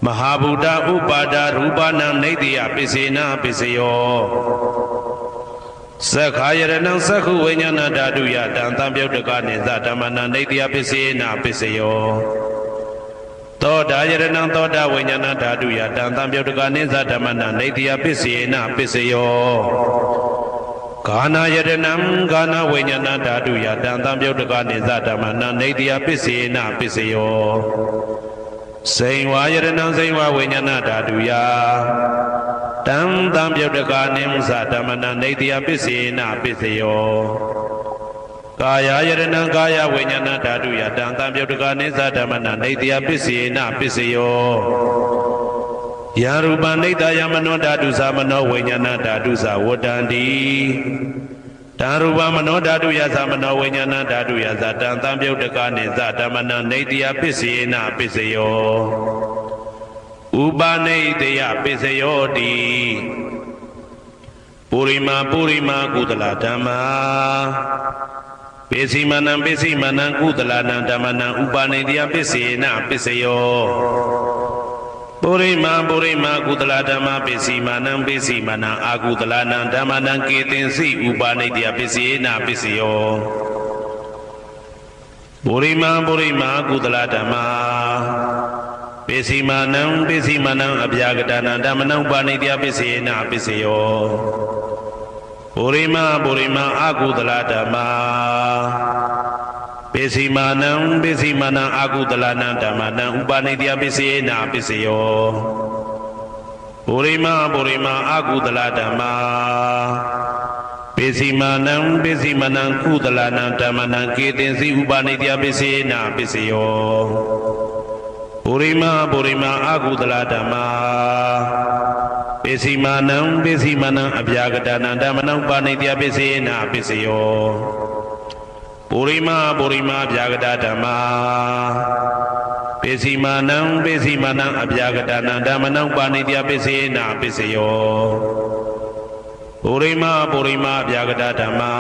A: မဟာဗုဒ္ဓဥပါဒရူပနံနေတယပစ္စေနပစ္စယောသက္ခာယရဏံသက္ခုဝိညာဏဓာတုယတံသံပြုတ်တကနေသဓမ္မနံနေတယပစ္စေနပစ္စယောသောတာယရဏံသောတာဝိညာဏဓာတုယတံသံပြုတ်တကနေသဓမ္မနံနေတယပစ္စေနပစ္စယောဂာနာယရဏံဂာနာဝိညာဏဓာတုယတံသံပြုတ်တကနေသဓမ္မနံနေတယပစ္စေနပစ္စယောစိန်ဝါယရဏံစိန်ဝါဝိညာဏဓာတုယတံသံပြုတ်တကနေသဓမ္မနံနေတယပစ္စေနပစ္စယောကာယယရဏံကာယဝိညာဏဓာတုယတံသံပြုတ်တကနေသဓမ္မနံနေတယပစ္စေနပစ္စယောယရူပနိတယမနောဓာတုသမနောဝိညာဏဓာတုသဝတ္တန္တိတံရူပမနောဓာတုယသမနောဝိညာဏဓာတုယသတံသံပြုတ်တကနေသဓမ္မနံနေတယပစ္စေနပစ္စယောဥပနိတယပစ္စယောတိပုရိမာကုသလဓမ္မာပစ္စည်းမနံကုသလနံဓမ္မနံဥပနိတယပစ္စေနပစ္စယောပုရိမာကုသလဓမ္မာပစ္စည်းမနံအာကုသလနံဓမ္မနံကေတင်စီဥပနိတယပစ္စေနပစ္စယောပုရိမာကုသလဓမ္မာပစ္စည်းမနံအဗျာဂဒနံဓမ္မနံဥပနိတယပစ္စေနပစ္စယောပုရိမာအာကုသလဓမ္မာပစ္စည်းမနံအာကုသလနံဓမ္မနံဥပနိတယပစ္စေနပစ္စယောပုရိမာအာကုသလဓမ္မာပ ပိစီမာနံပိစီမနံကုသလနံဓမ္မနံကေတင်စီဥပနိတ္တပိစေနာပိစယောပုရိမာအကုသလဓမ္မာပိစီမာနံပိစီမနံအဗျာကတနံဓမ္မနံဥပနိတ္တပိစေနာပိစယောပုရိမာအဗျာကတဓမ္မာပိစီမာနံအဗျာကတနံဓမ္မနံဥပနိတ္တပိစေနာပိစယောပုရိမာအဗျာကတဓမ္မာ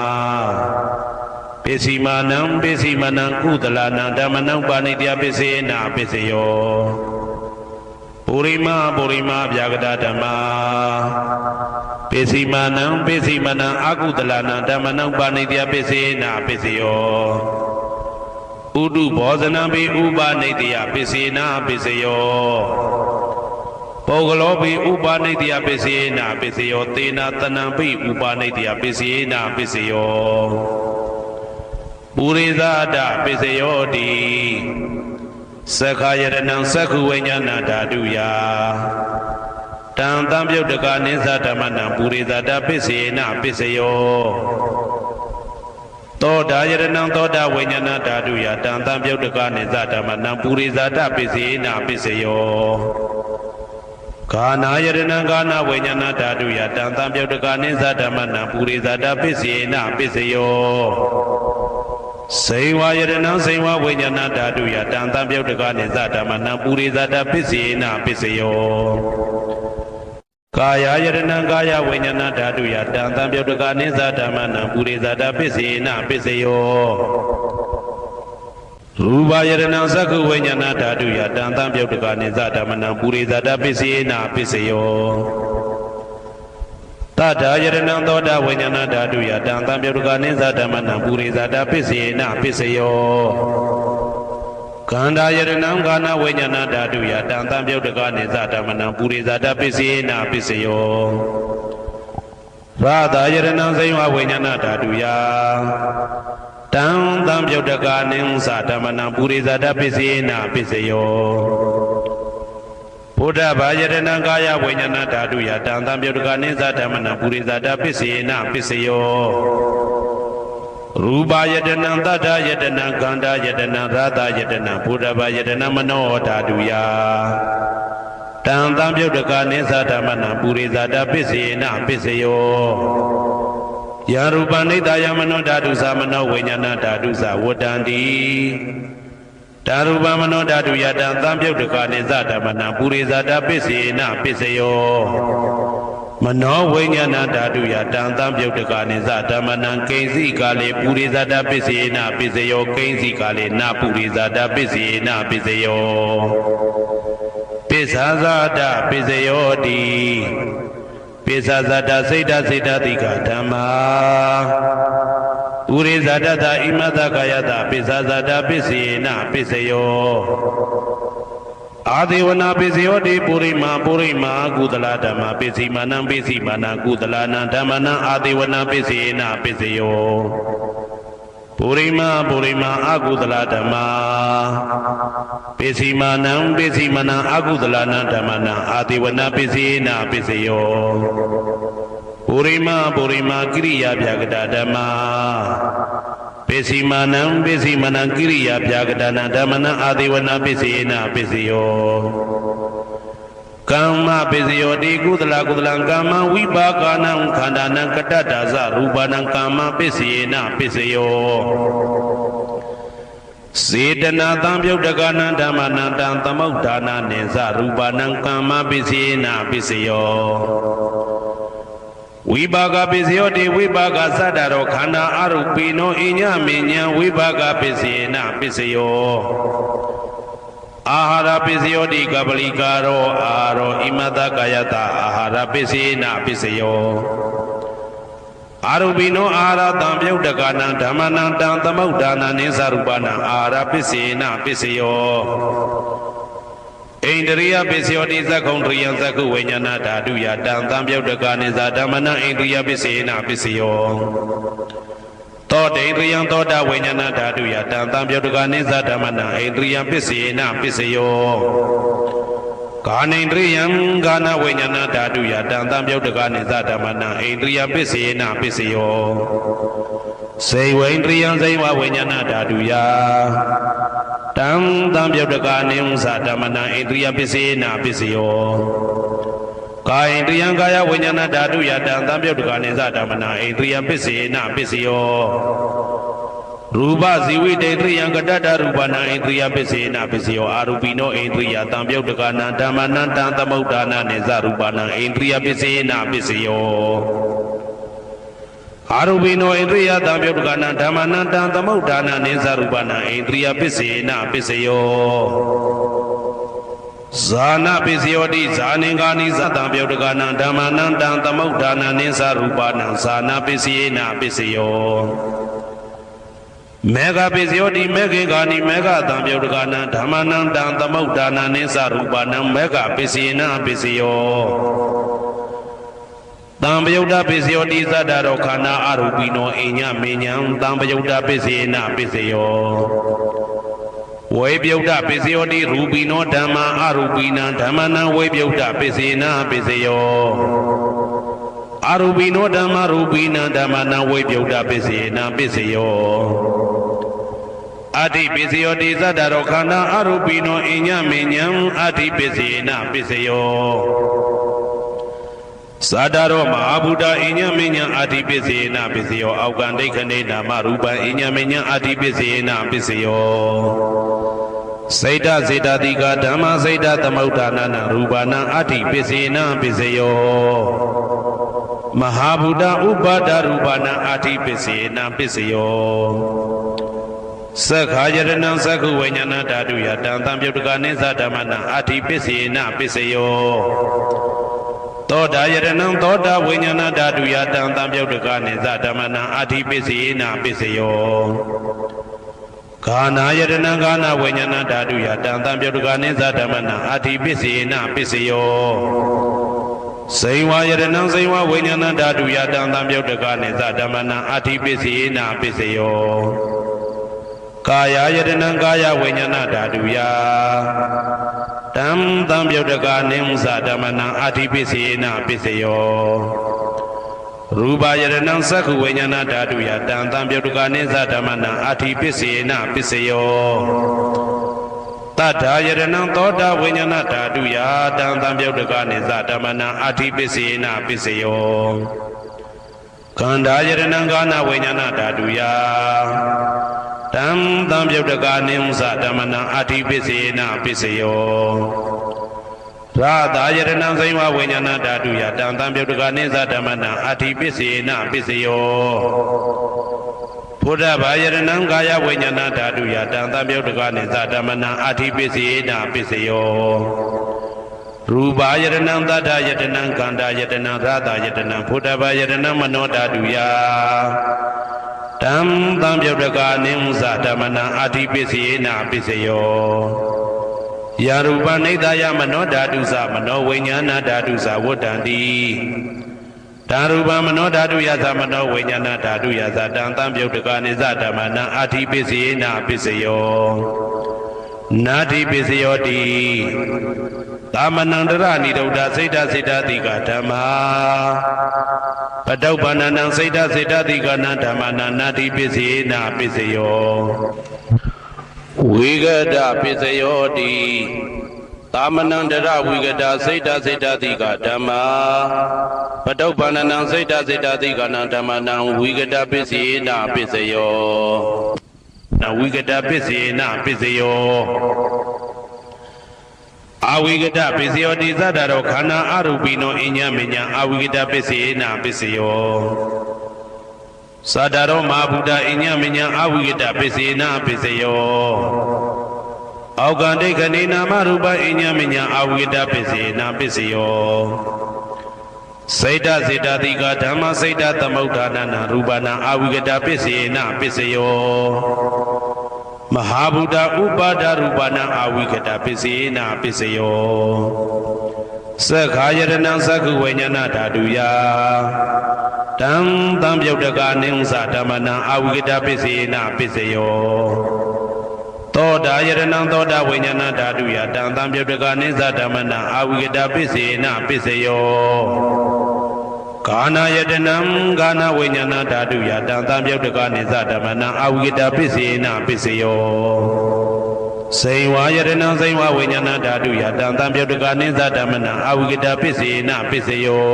A: ပိစီမာနံကုသလနံဓမ္မနံဥပနိတ္တပိစေနာပိစယောပုရိမာအဗျာကတဓမ္မာပိစီမာနံအကုသလနံဓမ္မနံဥပနိတ္တပိစေနာပိစယောဥဒုဘောဇနံပိဥပနိတ္တပိစေနာပိစယောပုဂ္ဂလောပိဥပနိတ္တပိစေနာပိစယောသေနာတနံပိဥပနိတ္တပိစေနာပိစယောပုရိသဒပိစယောတိသက္ခာယရဏံသက္ခုဝိညာဏဓာတုယတံတံပြုတ်တကနိသဓမ္မနံပုရိသဒပိစေနာပိစယောသောတာယရဏံသောတာဝိညာဏဓာတုယတံတံပြုတ်တကနိသဓမ္မနံပုရိသဒပိစေနာပိစယောဂာနာယရဏံဂာနာဝိညာဏဓာတုယတံတံပြုတ်တကနိသဓမ္မနံပုရိသဒပိစေနာပိစယောစေဝယရဏံစေဝဝိညာဏဓာတုယတံတံပြုတ်တကနိသဓမ္မနံပုရိသဒပိစေနာပိစယောကာယယရဏံကာယဝိညာဏဓာတုယတံတံပြုတ်တကနိသဓမ္မနံပုရိသဒပိစေနာပိစယောရူပယရဏံသက္ခုဝိညာဏဓာတုယတံတံပြုတ်တကနိသဓမ္မနံပုရိသဒပိစေနာပိစယောတတယရဏံသောတာဝိညာဏဓာတုယတံတံပြုတ်တကနိသဓမ္မနံပုရိသဒပိစေနာပိစယောကန္တာယရဏံဂာနာဝိညာဏဓာတုယတံတံပြုတ်တကနိသဓမ္မနံပုရိသဒပိစေနာပိစယောရာသယရဏံဇိဝဝိညာဏဓာတုယတံတံပြုတ်တကနိသဓမ္မနံပုရိသဒပိစေနာပိစယောဘုဒ္ဓဘာယတနာကာယဝိညာဏဓာတုယတံတံပြုတ်တကနိသဓမ္မနံပုရိသဒပိစေနာပိစယောရူပယတနာသတ္တယတနာကန္တာယတနာရာသယတနာဘုဒ္ဓဘာယတနာမနောဓာတုယတံတံပြုတ်တကနိသဓမ္မနံပုရိသဒပိစေနာပိစယောယရူပနိတယမနောဓာတုသမနောဝိညာဏဓာတုသဝတ္တန္တိဓာရူပမနောဓာတုယတံတံပြုတ်တကနိသဓမ္မနံပုရိသဒပိစေနာပိစယောမနောဝိညာဏဓာတုယတံတံပြုတ်တကနိသဓမ္မနံကိဉ္စီကာလေပုရိသဒပိစေနာပိစယောကိဉ္စီကာလေနပုရိသဒပိစေနာပိစယောပိစ္ဆာဇာတပိစယောတိပိစ္ဆာဇာတစိတ်တတိကဓမ္မာပုရိသဒတဣမတကာယတပိစ္ဆာဇာတပိစေနာပိစယောအာဒေဝနာပိစယောတိပုရိမာကုသလဓမ္မာပိစီမာနံကုသလနံဓမ္မနံအာဒေဝနာပိစေနာပိစယောပုရိမာအကုသလဓမ္မာပိစီမာနံအကုသလနံဓမ္မနံအာဒေဝနာပိစေနာပိစယောပုရိမာကိရိယာဗျာကတဓမ္မာပိစီမာနံကိရိယာဗျာကတနာဓမ္မနံအာဒေဝနာပိစေနာပိစယောကမ္မပိစယောတိကုသလကမ္မဝိပါကနံခန္ဓာနံကတ္တဒါဇရူပနံကမ္မပိစေနာပိစယောစေတနာတံပြုတ်တကနံဓမ္မနံတံသမုဋ္ဌာနာနိသရူပနံကမ္မပိစေနာပိစယောဝိပါကပိစယောတိဝိပါကသတ္တရောခန္ဓာအရုပိနောအညမဉ္ဇံဝိပါကပိစေနာပိစယောအာဟာရပိစယောတိကပလိကာရောအာရောဣမတကာယတအာဟာရပိစေနာပိစယောအာရုပိနောအာဟာရတံပြုတ်တကနံဓမ္မနံတံသမုဋ္ဌာနာနိသရူပနံအာဟာရပိစေနာပိစယောဣန္ဒရိယပိစယောတိသက္ခုံတရိယံသက္ခုဝိညာဏဓာတုယတံတံပြုတ်တကနိသဓမ္မနံဣန္ဒရိယပိစေနာပိစယောသောတေန္ဒရိယံသောတာဝိညာဏဓာတုယတံတံပြုတ်တကနိသဓမ္မနံဣန္ဒရိယပိစေနာပိစယော ကာနိန္ဒြိယံကာနဝိညာဏဓာတုယတံတံပြုတ်တကာနိသဓမ္မနံဣန္ဒြိယပစ္စေနပစ္စယောစေဝိန္ဒြိယံစေဝဝိညာဏဓာတုယတံတံပြုတ်တကာနိသဓမ္မနံဣန္ဒြိယပစ္စေနပစ္စယောကာယန္တယံကာယဝိညာဏဓာတုယတံတံပြုတ်တကာနိသဓမ္မနံဣန္ဒြိယပစ္စေနပစ္စယောရူပဇီဝိတေတရိယံကတ္တရူပနာဣန္ဒြိယပစ္စေနပစ္စယောအာရူပိနောဣန္ဒြိယတံပြုတ်တကနာဓမ္မနံတံသမုဋ္ဌာနာနိသရူပနာဣန္ဒြိယပစ္စေနပစ္စယောအာရူပိနောဣန္ဒြိယတံပြုတ်တကနာဓမ္မနံတံသမုဋ္ဌာနာနိသရူပနာဣန္ဒြိယပစ္စေနပစ္စယောဇာနာပစ္စယောတိဇာနင်္ဂာနိသတံပြုတ်တကနာဓမ္မနံတံသမုဋ္ဌာနာနိသရူပနာဇာနာပစ္စေနပစ္စယောမေဃပစ္စယောတိမေခေကာနိမေဃတံပြုတ်တကနာဓမ္မနံတံသမုဋ္ဌာနာနိသရူပနံမေဃပစ္စေနပစ္စယောတံပယုတ်တပစ္စယောတိသတ္တရောခန္ဓာအရူပိနောအိညမေညံတံပယုတ်တပစ္စေနပစ္စယောဝေပယုတ်တပစ္စယောတိရူပိနောဓမ္မာအရူပိနံဓမ္မနံဝေပယုတ်တပစ္စေနပစ္စယောအာရူပိနောဓမ္မရူပိနံဓမ္မနံဝိပယုတ်တပစ္စေနပစ္စယောအတ္တိပစ္စယောတိသတ္တရောခန္ဓာအာရူပိနောအိညမေညံအတ္တိပစ္စေနပစ္စယောသတ္တရောမဟာဗုဒ္ဓအိညမေညံအတ္တိပစ္စေနပစ္စယောအောက်ကံဒိဋ္ဌနေနာမရူပံအိညမေညံအတ္တိပစ္စေနပစ္စယောစေတစေတတိကဓမ္မစေတသမုဋ္ဌာနာရူပနာအတ္တိပစ္စေနပစ္စယောမဟာဗုဒ္ဓဥပါဒရူပနာအတ္တိပစ္စေနပစ္စယောသက္ခာယတနံသက္ခုဝိညာဏဓာတုယတံတံပြုတ်တကနိသဓမ္မနံအတ္တိပစ္စေနပစ္စယောသောတာယတနံသောတာဝိညာဏဓာတုယတံတံပြုတ်တကနိသဓမ္မနံအတ္တိပစ္စေနပစ္စယောဂာနာယတနံဂာနာဝိညာဏဓာတုယတံတံပြုတ်တကနိသဓမ္မနံအတ္တိပစ္စေနပစ္စယောစေဝယတနံစေဝဝိညာဏဓာတုယတံတံပြုတ်တကနိသဓမ္မနံအတ္တိပစ္စေနပစ္စယောကာယယတနံကာယဝိညာဏဓာတုယတံတံပြုတ်တကနိသဓမ္မနံအတ္တိပစ္စေနပစ္စယောရူပယတနံသက္ခုဝိညာဏဓာတုယတံတံပြုတ်တကနိသဓမ္မနံအတ္တိပစ္စေနပစ္စယောတတ္ထာယတနံသောတာဝိညာဏဓာတုယတံတံပြုတ်တကနိသဓမ္မနံအတ္တိပစ္စေနပစ္စယောခန္ဓာယတနံကာနဝိညာဏဓာတုယတံတံပြုတ်တကနိသဓမ္မနံအတ္တိပစ္စေနပစ္စယောရာသာယတနံဇိဝဝိညာဏဓာတုယတံတံပြုတ်တကနိသဓမ္မနံအတ္တိပစ္စေနပစ္စယောဘုဒ္ဓဘာယတနံကာယဝိညာဏဓာတုယတံတံပြုတ်တကနိသဓမ္မနံအတ္တိပစ္စေနပစ္စယောရူပယတနံသတ္တယတနံကန္တာယတနံရာသာယတနံဘုဒ္ဓဘာယတနံမနောဓာတုယတံတံပြုတ်တကနိသဓမ္မနံအတ္တိပစ္စေနပစ္စယောယာရူပနိဒာယမနောဓာတုသမနောဝိညာဏဓာတုသဝတ္တံတိဓာရူပမနောဓာတုယသမနောဝိညာဏဓာတုယသတံတံပြုတ်တကနိသဓမ္မနံအတ္တိပစ္စေနပစ္စယောနာတိပစ္စယောတိသမနန္တရနိရုဒ္ဓစေတစေတတိကဓမ္မာပတုပ္ပန္နံစေတစေတတိကနဓမ္မနာနာတိပစ္စေနပစ္စယောဝိဂဒပစ္စယောတိသမနန္တရဝိဂဒစေတစေတတိကဓမ္မာပတုပ္ပန္နံစေတစေတတိကနဓမ္မနာဝိဂဒပစ္စေနပစ္စယောနဝိဂဒပစ္စေနပစ္စယောအဝိဂဒပစ္စယောတိသတ္တရောခန္ဓာအရူပိနောအိညမေညအဝိဂဒပစ္စေနပစ္စယောသတ္တရောမဟာဗုဒ္ဓအိညမေညအဝိဂဒပစ္စေနပစ္စယောအောက်ကံဒိဋ္ဌနေနာမရူပအိညမေညအဝိဂဒပစ္စေနပစ္စယောစေတစေတတိကဓမ္မစေတသမုဋ္ဌာနာရူပနာအဝိဂဒပစ္စေနပစ္စယောမဟာဗုဒ္ဓဥပါဒရူပနာအဝိကတပစ္စေနပစ္စယောသက္ခာယတနံသက္ခုဝိညာဏဓာတုယတံတံပြုတ်တကနိသဓမ္မနံအဝိကတပစ္စေနပစ္စယောသော သောတာယရဏံသောတာဝိညာဏဓာတုယတံသံပြုတ်တကနိစ္စဓမ္မနံအာဝိကတပစ္စေနပစ္စယောကာနာယတနံကာနာဝိညာဏဓာတုယတံသံပြုတ်တကနိစ္စဓမ္မနံအာဝိကတပစ္စေနပစ္စယောစေဝါယရဏံစေဝဝိညာဏဓာတုယတံသံပြုတ်တကနိစ္စဓမ္မနံအာဝိကတပစ္စေနပစ္စယော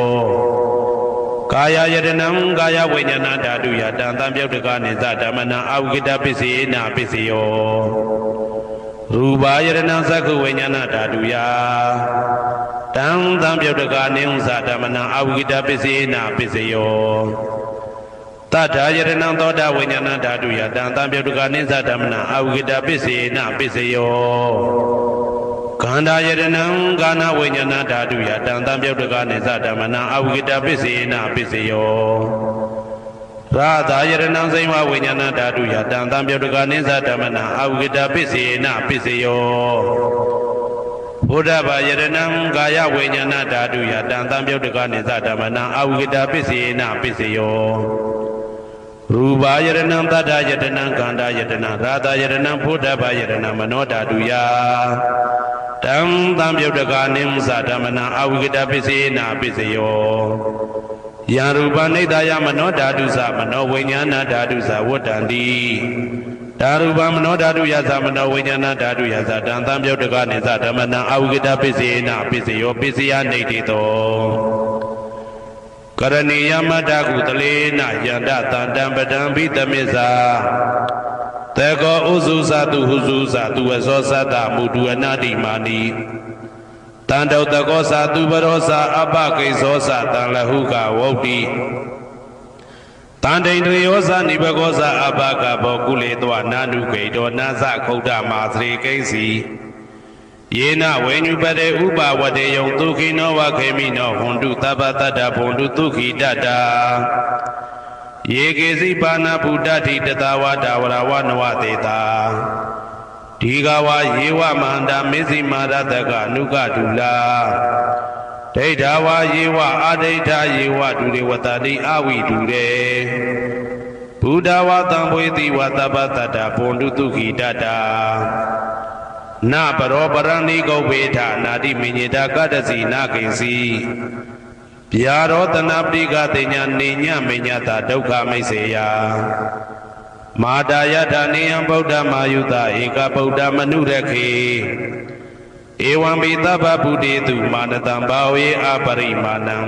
A: ကာယယတနံကာယဝိညာဏဓာတုယတံသံပြုတ်တကနိစ္စဓမ္မနံအာဝိကတပစ္စေနပစ္စယောရူပယရဏံသက္ခဝိညာဏဓာတုယတံသံပြုတ်တကနိစ္စဓမ္မနံအာဝိကတပစ္စေနပစ္စယောတတ္ထာယရဏံသောတာဝိညာဏဓာတုယတံသံပြုတ်တကနိစ္စဓမ္မနံအာဝိကတပစ္စေနပစ္စယောခန္ဓာယရဏံကာနဝိညာဏဓာတုယတံသံပြုတ်တကနိစ္စဓမ္မနံအာဝိကတပစ္စေနပစ္စယောရာသာယရဏံစိမဝိညာဏဓာတုယတံသံပြုတ်တကနိစ္စဓမ္မနံအာဝိကတပစ္စေနပစ္စယောဘုဒ္ဓဘာယရဏံကာယဝိညာဏဓာတုယတံသံပြုတ်တကနိစ္စဓမ္မနံအာဝိကတပစ္စေနပစ္စယောရူပယရဏံတတ္ထယတနံခန္ဓာယတနံရာသာယရဏံဘုဒ္ဓဘာယရဏံမနောဓာတုယတံသံပြုတ်တကနိစ္စဓမ္မနံအာဝိကတပစ္စေနပစ္စယောယံရူပနိဒာယမနောဓာတုသမနောဝိညာဏဓာတုသဝတ္တန္တိဒါရူပမနောဓာတုယသမနောဝိညာဏဓာတုယသတံသံပြုတ်တကနိစ္စဓမ္မနံအာဝိကတပစ္စေနပစ္စယောပစ္စယနေတိတောကရဏီယမတ္တကုတလေနယန္တတံတံပဒံဘိတမစ္ဆာတေကောဥစုသတုဟုစုသတုဝသောသတ္တမုဒုအနာတိမာနိတန္တောတကောသတုပရောသအပကိသောသတံလဟုကဝုတ်တိတန္တိန္ဒြေယောသနိဘကောသအပကဘောကုလေတောနာနုဂိတောနာသခုဒ္ဓမာသရေကိဉ္စီယေနဝိညုပတေဥပဝတေယံဒုခိနောဝခေမိနောဟွန်တုသဗ္ဗတတ္တဘွန်တုဒုခိတတ္တာယေကေစီပါဏဗုဒ္ဓတိတတဝတာဝရဝနဝတေတာဒီဃဝယေဝမန္တာမေဇိမာရတကအနုကတုလာဒိဋ္ဌဝယေဝအာဒိဋ္ဌယေဝဒုရေဝတတိအဝိဒုရေဘုဒ္ဓဝတံဘွေတိဝသဗ္ဗတတ္တဘွန်တုဒုခိတတ္တာနပရောပရဏိကုဝေထနာတိမိညေတာကတ္တစီနာကိဉ္စီဗျာရောတနာပိကတိညာနေညမိညတာဒုက္ခမိတ်စေယမာတာယထာနေယံဗုဒ္ဓမာယုတဧကဗုဒ္ဓမနုရခေဧဝံပိသဗ္ဗဗုတေတုမာနတံဘာဝေအပရိမာဏံ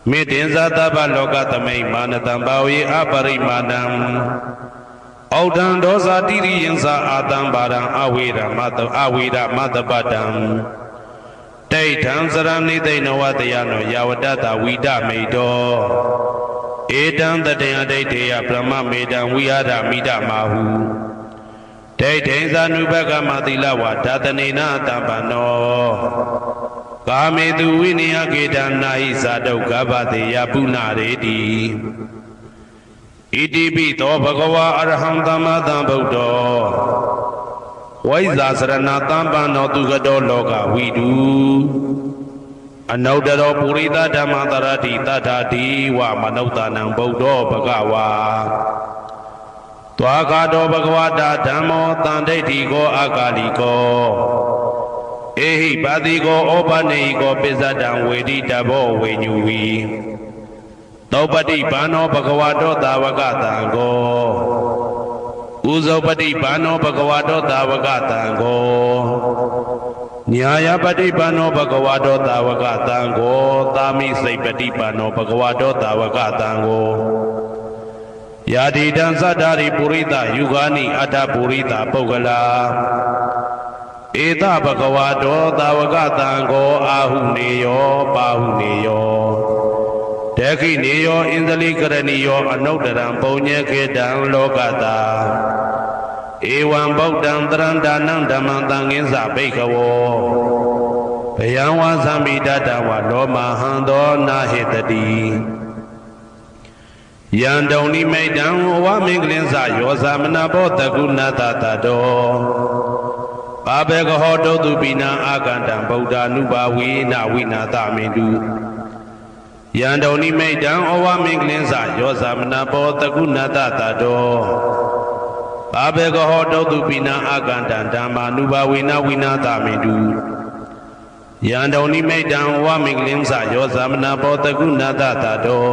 A: မေတ္တင်္ဇာသဗ္ဗလောကသမိန်မာနတံဘာဝေအပရိမာဏံဩဒံဒောဇာတိရိယံသာအာတံပါရံအဝေရမတအဝေရမတပတံဒိဋ္ဌံစရဏိသိဏဝတယနောယဝတ္တဝိဒမေတောဧတံတတေယဒိဋ္ဌေယဗြဟ္မမေတံဝိဟာရမိဒမာဟုဒိဋ္ဌိသနုဘကမသီလဝါဒတနေနတပ္ပနောကာမေတုဝိနယကေတနာဟိသာဒုက္ခပတိယပုဏ္ဏရေတိဣတိပိသောဘဂဝါအရဟံသမ္မာသမ္ဗုဒ္ဓောဝိဇာစရဏသမ္ပန္နောသူကတောလောကဝိတုအနုတ္တရောပုရိသဓမ္မတရတိတထာတိဝမနုဿာနံဗုဒ္ဓောဘဂဝါသွားကာတောဘဂဝတာဓမ္မောတန်ဒိဋ္ဌိကောအာကာလိကောဧဟိပါတိကောဩပနေဟိကောပိစ္ဆတံဝေတိတဘောဝေညူဝီသောပတိဘာနောဘဂဝတောသာဝကတံကောဥဇောပတိဘာနောဘဂဝတောသာဝကတံကောညာယပတိဘာနောဘဂဝတောသာဝကတံကောသာမိစိတ်ပတိဘာနောဘဂဝတောသာဝကတံကောယာတိတံသတ္တာရိပုရိသယုဂာနိအတ္တပုရိသပုဂ္ဂလာဧတဘဂဝတောသာဝကတံကောအာဟုနေယောပါဟုနေယောဒခိနေယောဣန္ဒလိကရဏီယောအနုတ္တရံပုံညေခေတံလောကတာဧဝံဗုဒ္ဓံတရန္တာနံဓမ္မံသံဃိသဘိက္ခဝောဘယံဝါသမိတတဝလောမဟံသောနာဟေတတိယံတုံနိမိတံဝမင်္ဂလင်းစယောသမနာဘောတကုဏတတတောဘာဘေကဟောတုတုပိနံအာကန္တံဗုဒ္ဓ ानु ဘာဝေနဝိနာသမိတုယံတုံနိမိတံဩဝမင်္ဂလင်းစယောသမနာဘောတကုဏတတတော ဘာဘေကဟောတောတုပိနာအာကန္တံဓမ္မာနုဘဝေနဝိနာသမေတုယံတုန်နိမိတံဝမင်္ဂလင်းစယောသမနာဘောတကုဏတတတော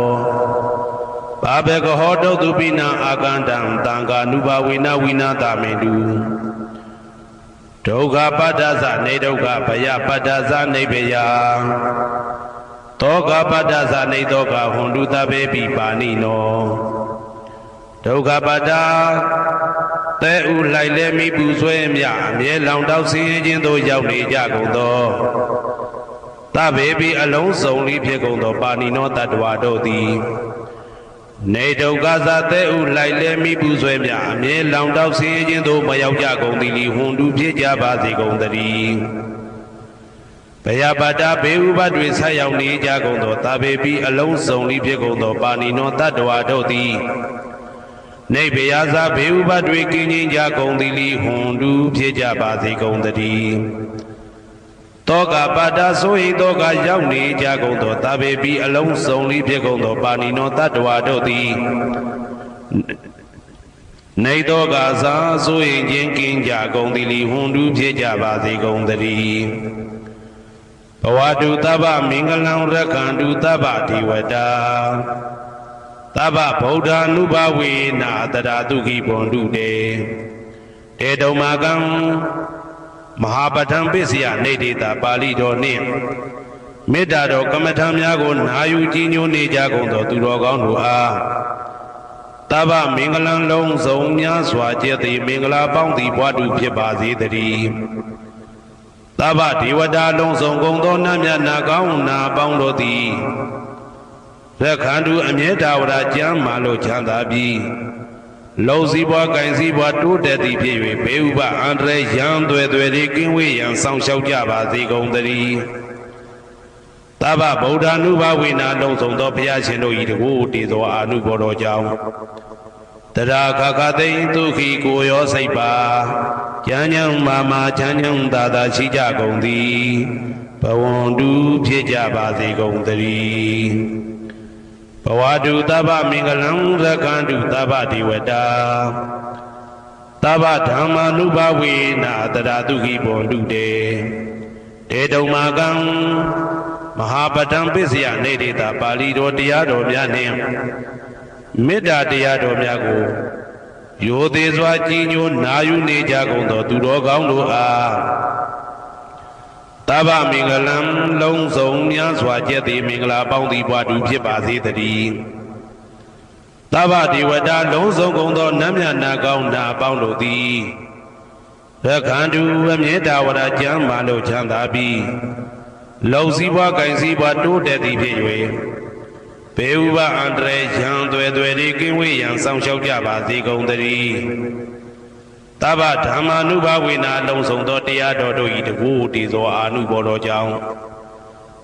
A: ဘာဘေကဟောတောတုပိနာအာကန္တံတံဃာနုဘဝေနဝိနာသမေတုဒုက္ခပတ္တသနေဒုက္ခဘယပတ္တသနေဘယသောကပတ္တသနေသောကဟွန်တုတဘေပိပါဏိနောဒုက္ခပတ္တတဲဥလိုက်လဲမိပူဆွဲမြအမြဲလောင်တောက်ဆင်းရဲခြင်းသို့ရောက်နေကြကုန်သောတဘေပိအလုံးစုံလေးဖြစ်ကုန်သောပါဏိနောတတ္တဝါတို့သည်နေဒုက္ခသတဲဥလိုက်လဲမိပူဆွဲမြအမြဲလောင်တောက်ဆင်းရဲခြင်းသို့မရောက်ကြကုန်သည်လီဟွန်တုဖြစ်ကြပါစေကုန်သတည်းဘယပတ္တဘေဥပတွေဆက်ရောက်နေကြကုန်သောတဘေပိအလုံးစုံလေးဖြစ်ကုန်သောပါဏိနောတတ္တဝါတို့သည်နေဘယသာဘေဥပတွေကင်းခြင်းကြကုန်သည်လီဟွန်တုဖြစ်ကြပါစေကုန်သတည်းတောကပတ္တဆိုဟိတောကရောက်နေကြကုန်သောတဘေပိအလုံးစုံလေးဖြစ်ကုန်သောပါဏိနောတတ္တဝါတို့သည်နေတောကသာဆိုဟိခြင်းကင်းကြကုန်သည်လီဟွန်တုဖြစ်ကြပါစေကုန်သတည်းဘဝတုတဗ္ဗမင်္ဂလံရက္ခန္တုတဗ္ဗဒေဝတာသဗ္ဗဗုဒ္ဓ ानु ဘဝေနာတရာတုခိဘွန်တုတေတေတုံမာကံမဟာပဋ္ဌံပစ္စယနေတေတာပါဠိတော်နှင့်မေတ္တာတော်ကမ္မထံများကိုနာယူကြည်ညိုနေကြကုန်သောသူတော်ကောင်းတို့အားသဗ္ဗမင်္ဂလံလုံးစုံများစွာကျက်သည်မင်္ဂလာပေါင်းသည်ဘွားတုဖြစ်ပါစေတည်းသဗ္ဗဒေဝတာလုံးစုံကုန်သောနတ်မြတ်နာကောင်းနာပေါင်းတို့သည်ရက္ခန္တုအမြဲတဝရကျမ်းမာလို့ချမ်းသာပြီးလုံစည်းပွားကင်စည်းပွားတိုးတက်သည်ဖြစ်၍ဘေဥပအန္တရာယ်ရန်သွဲသွဲတွေကင်းဝေးရန်ဆောင်ရှောက်ကြပါစေကုန်သတည်းသဗ္ဗဗုဒ္ဓ ानु ဘဝေနာလုံးစုံသောဘုရားရှင်တို့၏တကူတည်သောအာနုဘောတော်ကြောင့်တရာခခသိင်ဒုခိကိုရောစိတ်ပါဉာဏ်ဉာဏ်မာမာချမ်းချမ်းသာသာရှိကြကုန်သည်ဘဝန္တုဖြစ်ကြပါစေကုန်သတည်းဘဝတုတဗ္ဗမင်္ဂလံရက္ခန္တုတဗ္ဗဒေဝတာတဗ္ဗဓမ္မာနုဘဝေနာတရာတုခိဘွန်တုတေတေတုံမာကံမဟာပဋ္ဌံပစ္စယနေတေတာပါဠိတော်တရားတော်များနှင့်မေတ္တာတရားတော်များကိုရိုသေစွာကြည်ညိုနာယူနေကြကုန်သောသူတော်ကောင်းတို့အားသဗ္ဗမင်္ဂလံလုံးစုံများစွာကျက်သည်မင်္ဂလာပေါင်းသည်ဘွားတူဖြစ်ပါစေတည်းသဗ္ဗဒေဝတာလုံးစုံကုန်သောနတ်မြတ်နာကောင်းနာပေါင်းတို့သည်ရက္ခန္တုအမြဲတဝရကျမ်းမာလို့ချမ်းသာပြီးလုံစည်းပွားကင်စည်းပွားတိုးတက်သည်ဖြစ်၍ဘေဥပအန္တရာယ်ရန်သွဲသွဲတွေကင်းဝေးရန်ဆောင်ရှောက်ကြပါစေကုန်သတည်းသဗ္ဗဓမ္မာနုဘဝေနာလုံးစုံသောတရားတော်တို့၏တကူတည်သောအာနုဘောတော်ကြောင့်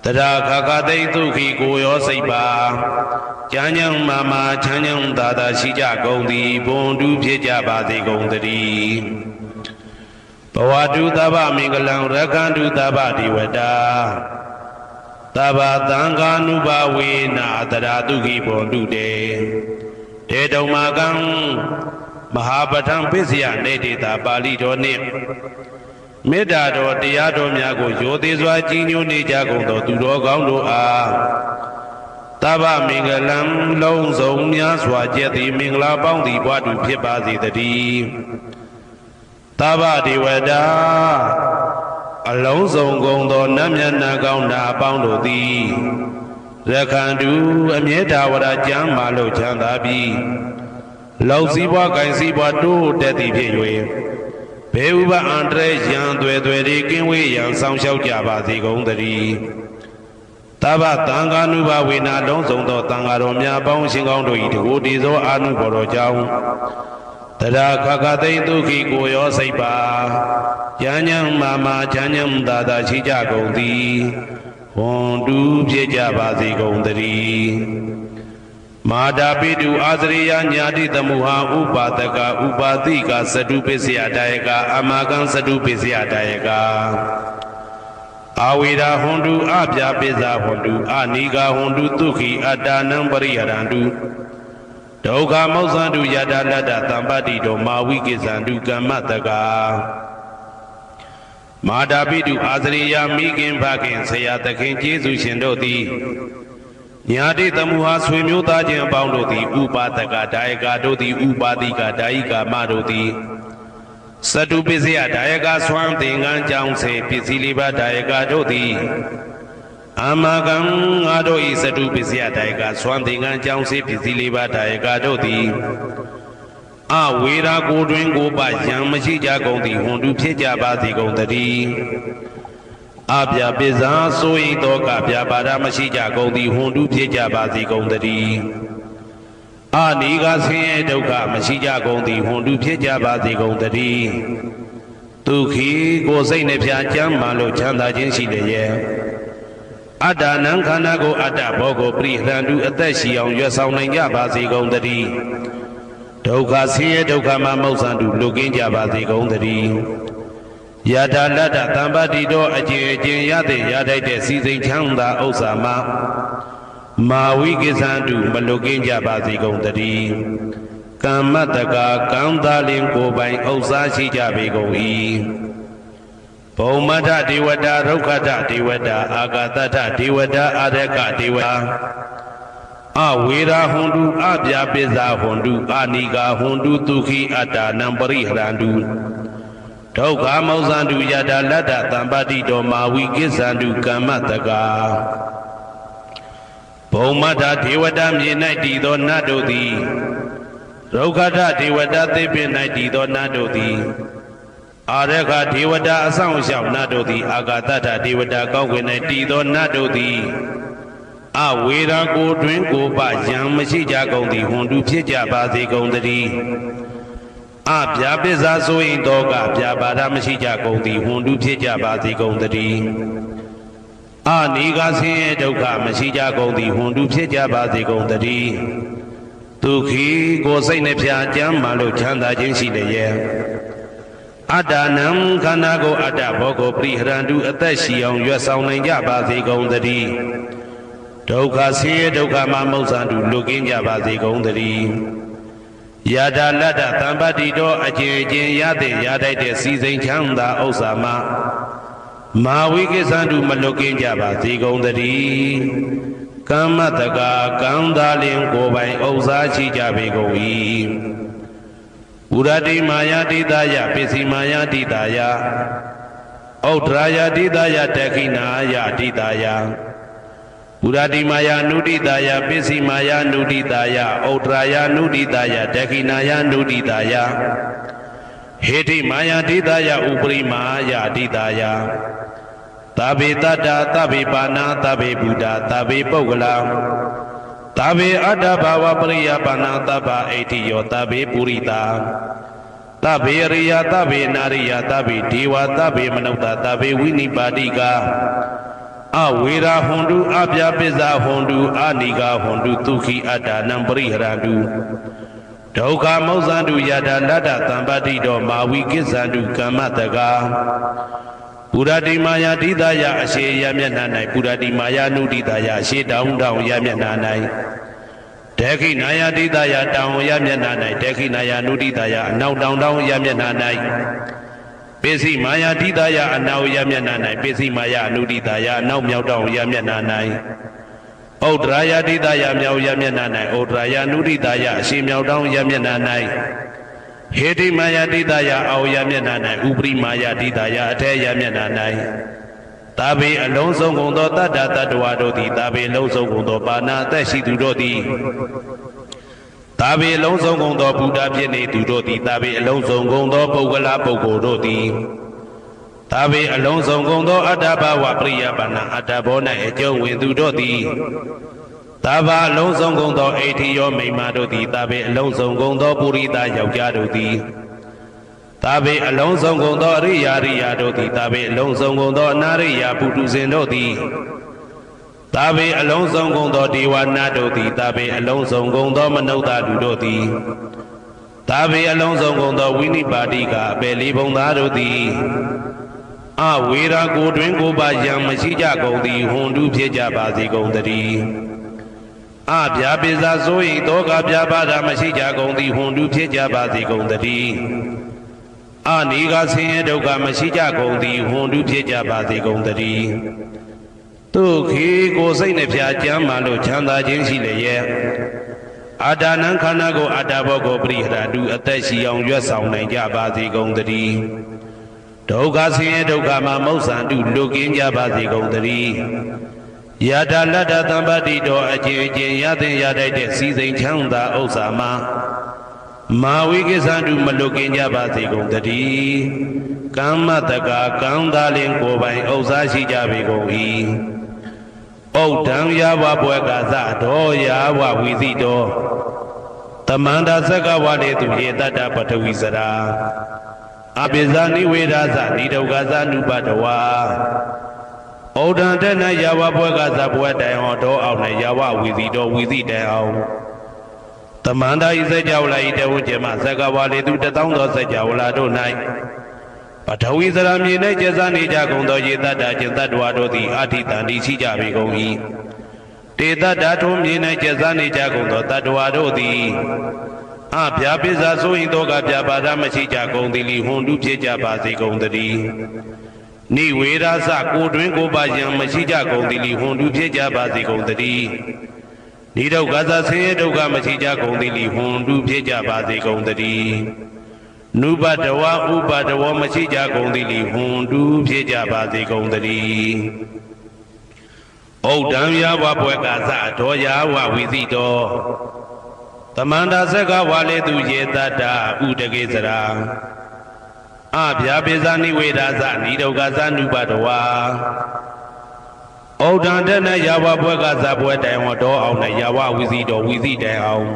A: တရာခခသိဒုခိကိုရောစိတ်ပါဉာဏ်ဉာဏ်မာမာချမ်းချမ်းသာသာရှိကြကုန်သည်ဘွန်တုဖြစ်ကြပါစေကုန်သတည်းဘဝတုတဗ္ဗမင်္ဂလံရက္ခန္တုတဗ္ဗဒေဝတာသဗ္ဗသံဃာနုဘဝေနာတရာတုခိဘွန်တုတေတေတုံမာကံမဟာပဋ္ဌံပစ္စယနေတေတာပါဠိတော်နှင့်မေတ္တာတော်တရားတော်များကိုရိုသေစွာကြည်ညိုနေကြကုန်သောသူတော်ကောင်းတို့အားသဗ္ဗမင်္ဂလံလုံးစုံများစွာကျက်သည်မင်္ဂလာပေါင်းသည်ဘွားတူဖြစ်ပါစေတည်းသဗ္ဗဒေဝတာအလုံးစုံကုန်သောနတ်မြတ်နာကောင်းနာပေါင်းတို့သည်ရက္ခန္တုအမြဲတဝရကျမ်းမာလို့ချမ်းသာပြီးလုံစည်းပွားကင်စည်းပွားတိုးတက်သည်ဖြစ်၍ဘေဥပအန္တရာယ်ရန်သွဲသွဲတွေကင်းဝေးရန်ဆောင်ရှောက်ကြပါစေကုန်သတည်းသဗ္ဗသံဃာနုဘဝေနာလုံးစုံသောသံဃာတော်များပေါင်းရှင်ကောင်းတို့၏တကူတည်သောအာနုဘော်တော်ကြောင့်တရာခခသိဒုခိကိုရောစိတ်ပါဉာဏ်ဉာဏ်မာမာချမ်းချမ်းသာသာရှိကြကုန်သည်ဝွန်တူဖြစ်ကြပါစေကုန်သတည်းမာတာပိတုအာသရိယညာတိတမုဟာဥပါဒကဥပါတိကသတုပစ္စယတာယကအမကံသတုပစ္စယတာယကအာဝေရာဟွန်တုအပြာပိဇာဟွန်တုအနိဂါဟွန်တုဒုခိအတ္တနံပရိဟရန္တု ဒုက္ခမောဇန္တုယတာလတ္တသံပတ္တိတောမာဝိကိဇန္တုကမ္မတကာမာတာပိတုအာဇရိယာမိခင်ဖခင်ဆရာသခင်ကျေးဇူးရှင်တို့သည်ညာတိတမှုဟာဆွေမျိုးသားချင်းအပေါင်းတို့သည်ဥပါဒကဒါယကတို့သည်ဥပါတိကဒါယိကာမတို့သည်သတုပစ္စယဒါယကဆွမ်းသင်္ကန်းကြောင့်စေပစ္စည်းလေးပါးဒါယကတို့သည်အမကံငါတို့ဤသတုပစ္စယဒါယကဆွမ်းသင်္ကန်းကြောင့်စေပစ္စည်းလေးပါးဒါယကတို့သည်အဝေရာကိုတွင်ကိုပယံမရှိကြကုန်သည်ဟွန်တုဖြစ်ကြပါစေကုန်တည်းအပြပိဇာဆိုရင်တော့ကပြပါဒမရှိကြကုန်သည်ဟွန်တုဖြစ်ကြပါစေကုန်တည်းအနိကဆင်းရဲဒုက္ခမရှိကြကုန်သည်ဟွန်တုဖြစ်ကြပါစေကုန်တည်းဒုက္ခိကိုစိတ်နှပြကြမ်းမှလို့ချမ်းသာခြင်းရှိလျက်အတ္တနံခန္ဓာကိုအတ္တဘောကိုပရိဟရန္တုအသက်ရှိအောင်ရွတ်ဆောင်နိုင်ကြပါစေကုန်တည်းဒုက္ခဆင်းရဲဒုက္ခမှမောဇန္တုလွတ်ကင်းကြပါစေကုန်တည်းယတာလတ္တသံပတ္တိတောအကျဉ်အကျဉ်ရတဲ့ရထိုက်တဲ့စီစိန်ချမ်းသာဥစ္စာမှမာဝိကိဇန္တုမလွတ်ကင်းကြပါစေကုန်တည်းကမ္မတကာကံသားလင်ကိုယ်ပိုင်ဥစ္စာရှိကြပေကုန်၏ဘုံမထဒေဝတာဒုက္ခထဒေဝတာအာဂတထဒေဝတာအာရကဒေဝတာအဝေရာဟွန်တုအပြပိဇာဟွန်တုအာနိကာဟွန်တုဒုက္ခိအတ္တနံပရိဟရန္တုဒုက္ခမောဇန္တုယတာလတ္တသံပတ္တိတောမာဝိကိဇန္တုကမ္မတကာဘုံမထဒေဝတာမြေ၌တည်သောနတ်တို့သည်ဒုက္ခထဒေဝတာသေပင်၌တည်သောနတ်တို့သည်အာရခဒေဝတာအဆောင်ရှောက်နတ်တို့သည်အာဂတထဒေဝတာကောင်းကင်၌တည်သောနတ်တို့သည်အဝေရာကိုတွင်ကိုပယံမရှိကြကုန်သည်ဟွန်တုဖြစ်ကြပါစေကုန်တည်းအပြာပိဇာဆိုရင်တော့ကပြာပါဒမရှိကြကုန်သည်ဟွန်တုဖြစ်ကြပါစေကုန်တည်းအနိကဆင်းရဲဒုက္ခမရှိကြကုန်သည်ဟွန်တုဖြစ်ကြပါစေကုန်တည်းဒုက္ခိကိုစိတ်နှပြကြမ်းမှလို့ချမ်းသာခြင်းရှိလျက်အတ္တနံခန္ဓာကိုအတ္တဘောကိုပရိဟရန္တုအသက်ရှိအောင်ရွတ်ဆောင်နိုင်ကြပါစေကုန်တည်းဒုက္ခဆင်းရဲဒုက္ခမှမောဇန္တုလွတ်ကင်းကြပါစေကုန်တည်းယတာလတ္တသံပတ္တိတောအကျဉ်အကျဉ်ရတဲ့ရထိုက်တဲ့စီစိန်ချမ်းသာဥစ္စာမှမာဝိကိဇန္တုမလွတ်ကင်းကြပါစေကုန်တည်းကမ္မတကာကံသားလင်ကိုယ်ပိုင်ဥစ္စာရှိကြပေကုန်၏ဥရတိမာယာတိတာယပစ္စည်းမာယာတိတာယဩဒရာယတိတာယတခိနာယတိတာယဥရတိမာယာနုတိတာယပစ္စည်းမာယာနုတိတာယဩဒရာယနုတိတာယတခိနာယနုတိတာယဟေတိမာယာတိတာယဥပရိမာယာတိတာယသဗ္ဗေတတ္တသဗ္ဗေပါဏာသဗ္ဗေဗုဒ္ဓသဗ္ဗေပုဂ္ဂလာသဗ္ဗေအတ္တဘာဝပရိယပါဏာသဗ္ဗအိဋ္ဌိယောသဗ္ဗေပုရိတာသဗ္ဗေရိယသဗ္ဗေနာရိယသဗ္ဗေဒေဝသဗ္ဗေမနုဿသဗ္ဗေဝိနိပါတိကအဝေရာဟွန်တုအပြပိဇာဟွန်တုအာနိကာဟွန်တုဒုက္ခိအတ္တနံပရိဟရန္တုဒုက္ခမောဇန္တုယတာလတ္တသံပတ္တိတောမာဝိကိဇန္တုကမ္မတကာပုရတိမာယာတိတာယအရှိယမျက်နှာ၌ပုရတိမာယာနုတိတာယအရှိတောင်းတောင်းယမျက်နှာ၌ဒေခိနာယတိတာယတောင်းယမျက်နှာ၌ဒေခိနာယနုတိတာယအနောက်တောင်းတောင်းယမျက်နှာ၌ပိစိမာယာတိတာယအနောက်ယမျက်နှာ၌ပိစိမာယာနုတိတာယအနောက်မြောက်တောင်းယမျက်နှာ၌ဩဒရာယတိတာယမြောက်ယမျက်နှာ၌ဩဒရာယနုတိတာယအရှိမြောက်တောင်းယမျက်နှာ၌ဟေတိမာယာတိတာယအောယမျက်နှာ၌ဥပရိမာယာတိတာယအထေယမျက်နှာ၌သာဘေအလုံးစုံကုန်သောတတ္တတ္တဝါတို့သည်သာဘေလုံးစုံကုန်သောပါဏာအသက်ရှိသူတို့သည်သာဘေလုံးစုံကုန်သောဘုဒ္ဓဖြစ်နေသူတို့သည်သာဘေအလုံးစုံကုန်သောပုဂ္ဂလာပုဂ္ဂိုလ်တို့သည်သာဘေအလုံးစုံကုန်သောအတ္တဘာဝပရိယပါဏာအတ္တဘော၌အကျုံးဝင်သူတို့သည်သာဘာအလုံးစုံကုန်သောအိဋ္ဌိယောမိမ္မာတို့သည်သာဘေအလုံးစုံကုန်သောပုရိသယောက်ျားတို့သည်သာဘေအလုံးစုံကုန်သောအရိယာရိယာတို့သည်သာဘေအလုံးစုံကုန်သောအနာရိယာပုထုဇဉ်တို့သည်သာဘေအလုံးစုံကုန်သောဒေဝနာတို့သည်သာဘေအလုံးစုံကုန်သောမနုဿလူတို့သည်သာဘေအလုံးစုံကုန်သောဝိနိပါတိကအပေလေးဘုံသားတို့သည်အဝေရာကိုတွင်ကိုပါယံမရှိကြကုန်သည်ဟွန်တုဖြစ်ကြပါစေကုန်တည်း အဗျာပိစာဆိုရင်တောကဗျာပါဒမရှိကြကုန်သည်ဟွန်တုဖြစ်ကြပါစေကုန်တည်းအနိကဆင်းရဲဒုက္ခမရှိကြကုန်သည်ဟွန်တုဖြစ်ကြပါစေကုန်တည်းသူခေကိုစိတ်နှဖျားကြမ်းမှလို့ချမ်းသာခြင်းရှိလျက်အာဒါနံခန္ဓာကိုအာတာဘောကိုပရိဟရတုအသက်ရှိအောင်ရွတ်ဆောင်နိုင်ကြပါစေကုန်တည်းဒုက္ခဆင်းရဲဒုက္ခမှာမௌဆန္တုလွတ်ကင်းကြပါစေကုန်တည်းယတာလတ္တသံပါတိတော်အချင်းချင်းရသင်ရတတ်တဲ့စီစိန်ချမ်းသာဥစ္စာမှာမာဝိကိသန္တုမလွတ်ကင်းကြပါစေကုန်တည်းကမ္မတကကံသာလင်ကိုယ်ပိုင်ဥစ္စာရှိကြပေကုန်၏ဩဒံယာဝဘွယ်ကသတော်ယာဝဝီသိတော်တမန္တာသက္ကဝါလေသူရေတတ္တပထဝီစရာအပိဇာနိဝေဒသနိဒုက္ခသနုပတဝါဩဒံတဏယာဝဘွယ်ကသဘွယ်တိုင်အောင်တော်အောင်နဲ့ယာဝဝီသိတော်ဝီသိတိုင်အောင်တမန္တာဤစကြဝဠာဤတဝကျမသက္ကဝါလေသူ1000သောစကြဝဠာတို့၌ပထဝီစရာမြေ၌ကျက်စားနေကြကုန်သောရေတတ္တကျင်တတ္တဝါတို့သည်အာထိတန်တိရှိကြပေကုန်၏တေတတ္တထိုမြေ၌ကျက်စားနေကြကုန်သောတတ္တဝါတို့သည်အဗျာပိစာဆိုရင်တော့ကဗျာပါဒမရှိကြကုန်သည်လီဟွန်တုဖြစ်ကြပါစေကုန်တည်းနိဝေရသကိုတွင်ကိုပါယံမရှိကြကုန်သည်လီဟွန်တုဖြစ်ကြပါစေကုန်တည်းနိဒုက္ခသဆင်းရဲဒုက္ခမရှိကြကုန်သည်လီဟွန်တုဖြစ်ကြပါစေကုန်တည်းနုပတဝဥပတဝမရှိကြကုန်သည်လီဟွန်တုဖြစ်ကြပါစေကုန်တည်းဩဒံယာဝဘွယ်ကသတော်ယာဝဝီသိတော်တမန္တာသက္ကဝါလေသူရေတတ္တဥတကေစရာအဗျာပိဇာနိဝေဒသနိဒုက္ခသနုပတဝါဩဒံတဏယာဝဘွယ်ကသဘွယ်တိုင်ဝတော်အောင်နဲ့ယာဝဝီသိတော်ဝီသိတိုင်အောင်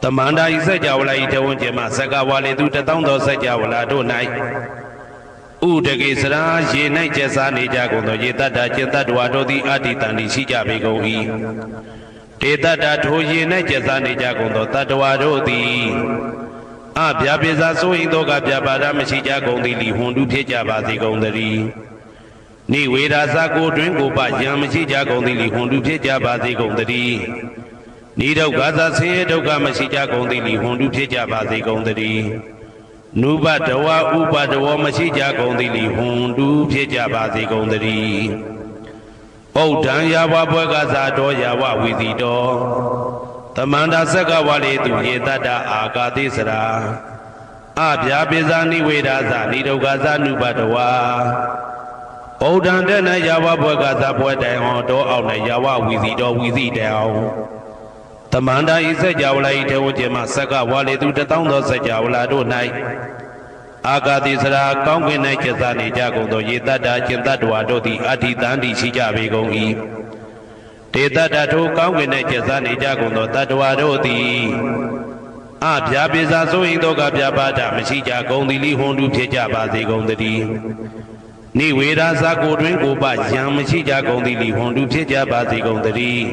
A: တမန္တာဤစัจ java လာဤတဝန်းကျမသက္ကဝါလေသူ1000သောစัจ java လာတို့၌ဥဒကေစရာရေ၌ကျက်စားနေကြကုန်သောရေတတ္တကျင်တတ္တဝါတို့သည်အတ္တိတန်တိရှိကြပေကုန်၏တေတတ္တထိုရေ၌ကျက်စားနေကြကုန်သောတတ္တဝါတို့သည်အဗျာပိစာဆိုရင်တော့ကဗျာပါဒမရှိကြကုန်သည်လီဟွန်တုဖြစ်ကြပါစေကုန်တည်းနိဝေဒသကိုတွင်ကိုပယံမရှိကြကုန်သည်လီဟွန်တုဖြစ်ကြပါစေကုန်တည်းနိဒုက္ခသဆင်းရဲဒုက္ခမရှိကြကုန်သည်လီဟွန်တုဖြစ်ကြပါစေကုန်တည်းနုပတဝဥပတဝမရှိကြကုန်သည်လီဟွန်တုဖြစ်ကြပါစေကုန်တည်းဩဒံယာဝဘွယ်ကသတော်ယာဝဝီသိတော်တမန္တာသက္ကဝါလေသူရေတတ္တအာကာတိစရာအဗျာပိဇာနိဝေဒသနိဒုက္ခသနုပတဝါဩဒံတဏယာဝဘွယ်ကသဘွယ်တိုင်အောင်တော်အောင်နဲ့ယာဝဝီသိတော်ဝီသိတိုင်အောင်တမန္တာဤစัจ java လာဤတဝကျမသက္ကဝါလေသူ1000သောစัจ java လာတို့၌အာကာတိစရာကောင်းကင်၌ကျက်စားနေကြကုန်သောရေတတ္တကျင်တတ္တဝါတို့သည်အတ္တိတန်တိရှိကြပေကုန်၏တေတတ္တထိုကောင်းကင်၌ကျက်စားနေကြကုန်သောတတ္တဝါတို့သည်အဗျာပိစာဆိုရင်တော့ကဗျာပါဒမရှိကြကုန်သည်လီဟွန်တုဖြစ်ကြပါစေကုန်တည်းနိဝေဒသကိုတွင်ကိုပယံမရှိကြကုန်သည်လီဟွန်တုဖြစ်ကြပါစေကုန်တည်း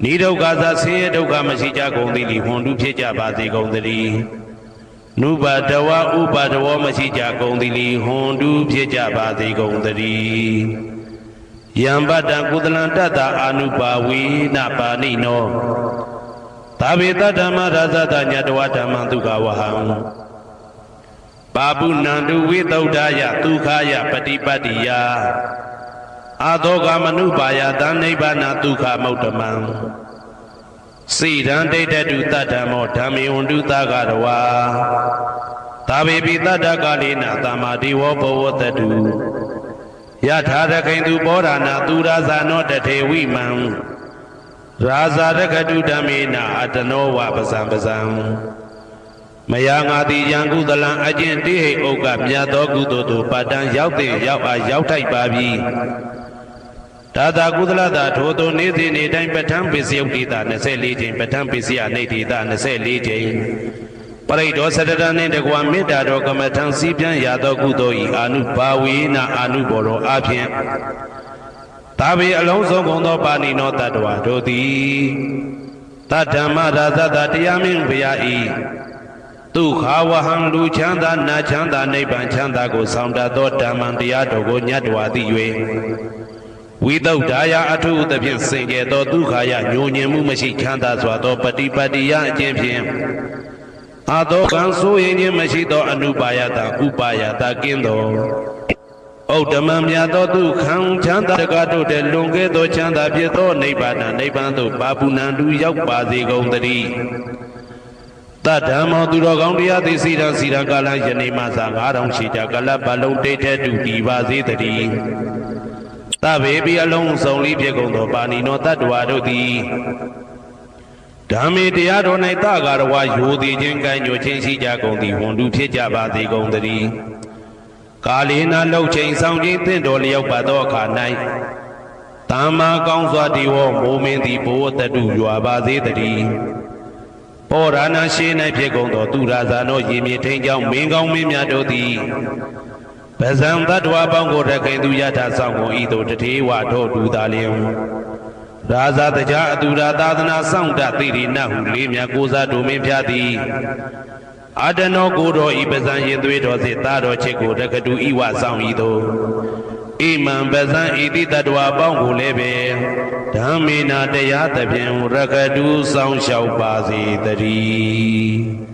A: နိဒုက္ခသဆင်းရဲဒုက္ခမရှိကြကုန်သည်လီဟွန်တုဖြစ်ကြပါစေကုန်တည်းနုပတဝဥပတဝမရှိကြကုန်သည်လီဟွန်တုဖြစ်ကြပါစေကုန်တည်းယံပတ္တကုသလံတတ္တအာနုပါဝေနပါဏိနောသာဝေတဓမ္မရာဇတညတဝဓမ္မဒုက္ခဝဟံပါပုဏ္ဏတုဝိသုဒ္ဓယဒုက္ခယပฏิပတ္တိယအာသောကမနုပါယသနိဗ္ဗာနဒုက္ခမௌတ္တမံစိရန်ဒိဋ္ဌတုတတ္တမောဓမ္မေဝန္တုသဂရဝါသာဝေပိတတ္တကာလေနသမ္မာဒေဝဘဝတတုယထာရခိန်သူဘောဓာနာသူရာဇာနောတထေဝိမံရာဇာရကတုဓမ္မေနအတနောဝပဇံပဇံမယာငါတိယံကုသလံအကျင့်တိဟိဥက္ကမြတ်သောကုသိုလ်တို့ပတ္တံရောက်တဲ့ရောက်အားရောက်ထိုက်ပါပြီဒါသာကုသလတာထိုသို့နေ့စဉ်နေ့တိုင်းပဋ္ဌာန်းပစ္စယုတ်တိတာ24ချိန်ပဋ္ဌာန်းပစ္စယနေတိတာ24ချိန်ပရိဒောသတ္တရနှင့်တကွာမေတ္တာတော်ကမ္မထံစည်းပြန်ရသောကုသိုလ်ဤအာနုဘာဝေနအာနုဘောတော်အဖြင့်သာဝေအလုံးစုံကုန်သောပါဏိနောတတ္တဝါတို့သည်တတ္တမရာဇတတရားမင်းဘုရားဤဒုက္ခဝဟံလူချမ်းသာနာချမ်းသာနိဗ္ဗာန်ချမ်းသာကိုဆောင်တတ်သောဓမ္မံတရားတော်ကိုညတ်တော်သည်၍ ဝိတုဒ္ဓါယအထုသဖြင့်စင်ကြယ်သောဒုက္ခယညိုညင်မှုမရှိချမ်းသာစွာသောပฏิပတ္တိယအခြင်းဖြင့်အာသောကံဆိုရင်ခြင်းမရှိသောအနုပါယတဥပါယတကင်းသောဩဒ္ဓမံမြတ်သောဒုက္ခံချမ်းသာတကားတို့တဲ့လွန်ကဲသောချမ်းသာဖြစ်သောနိဗ္ဗာန်နိဗ္ဗာန်သို့ပါပုဏ္ဏတူရောက်ပါစေကုန်သတည်းတတ္ဓမ္မောသူတော်ကောင်းတရားသိစီရန်စီရန်ကာလယနေ့မှသာ9000ရှိကြကလပ်ပလုံးတိတ်တဲ့တူတည်ပါစေတည်းတဗေပိအလုံးစုံလေးဖြစ်ကုန်သောပါဏိနောတတ္တဝါတို့သည်ဓမ္မေတရားတော်၌တကာရဝါယိုသည်ခြင်းကံညွှန်ခြင်းရှိကြကုန်သည်ဝန်တူဖြစ်ကြပါစေကုန်သတည်းကာလေနာလှုပ်ချိန်ဆောင်ခြင်းတင့်တော်လျောက်ပါသောအခါ၌တာမာကောင်းစွာဒီဝမိုးမင်းသည်ဘိုးတတုရွာပါစေတည်းပောရဏရှိ၌ဖြစ်ကုန်သောသူရာဇာနောရေမြေထိန်ကြောင့်မင်းကောင်းမင်းများတို့သည်ပဇံတတ္တဝါပေါင်းကိုရခိုင်သူယထာဆောင်ကုန်ဤသို့တထေဝထောတူသာလျင်ရာဇာတကြအတူရာသာသနာဆောင်တသိရိနဟုလေးမြတ်ကိုစားတို့မင်းဖျားသည်အာတနောကိုတော်ဤပဇံရင်သွေးတော်စေတာတော်ချစ်ကိုတက္ကတူဤဝဆောင်ဤသို့ဣမံပဇံဤတိတတ္တဝါပေါင်းကိုလည်းပဲဓမ္မေနာတရားသဖြင့်ရက္ခတူဆောင်လျှောက်ပါစေတည်း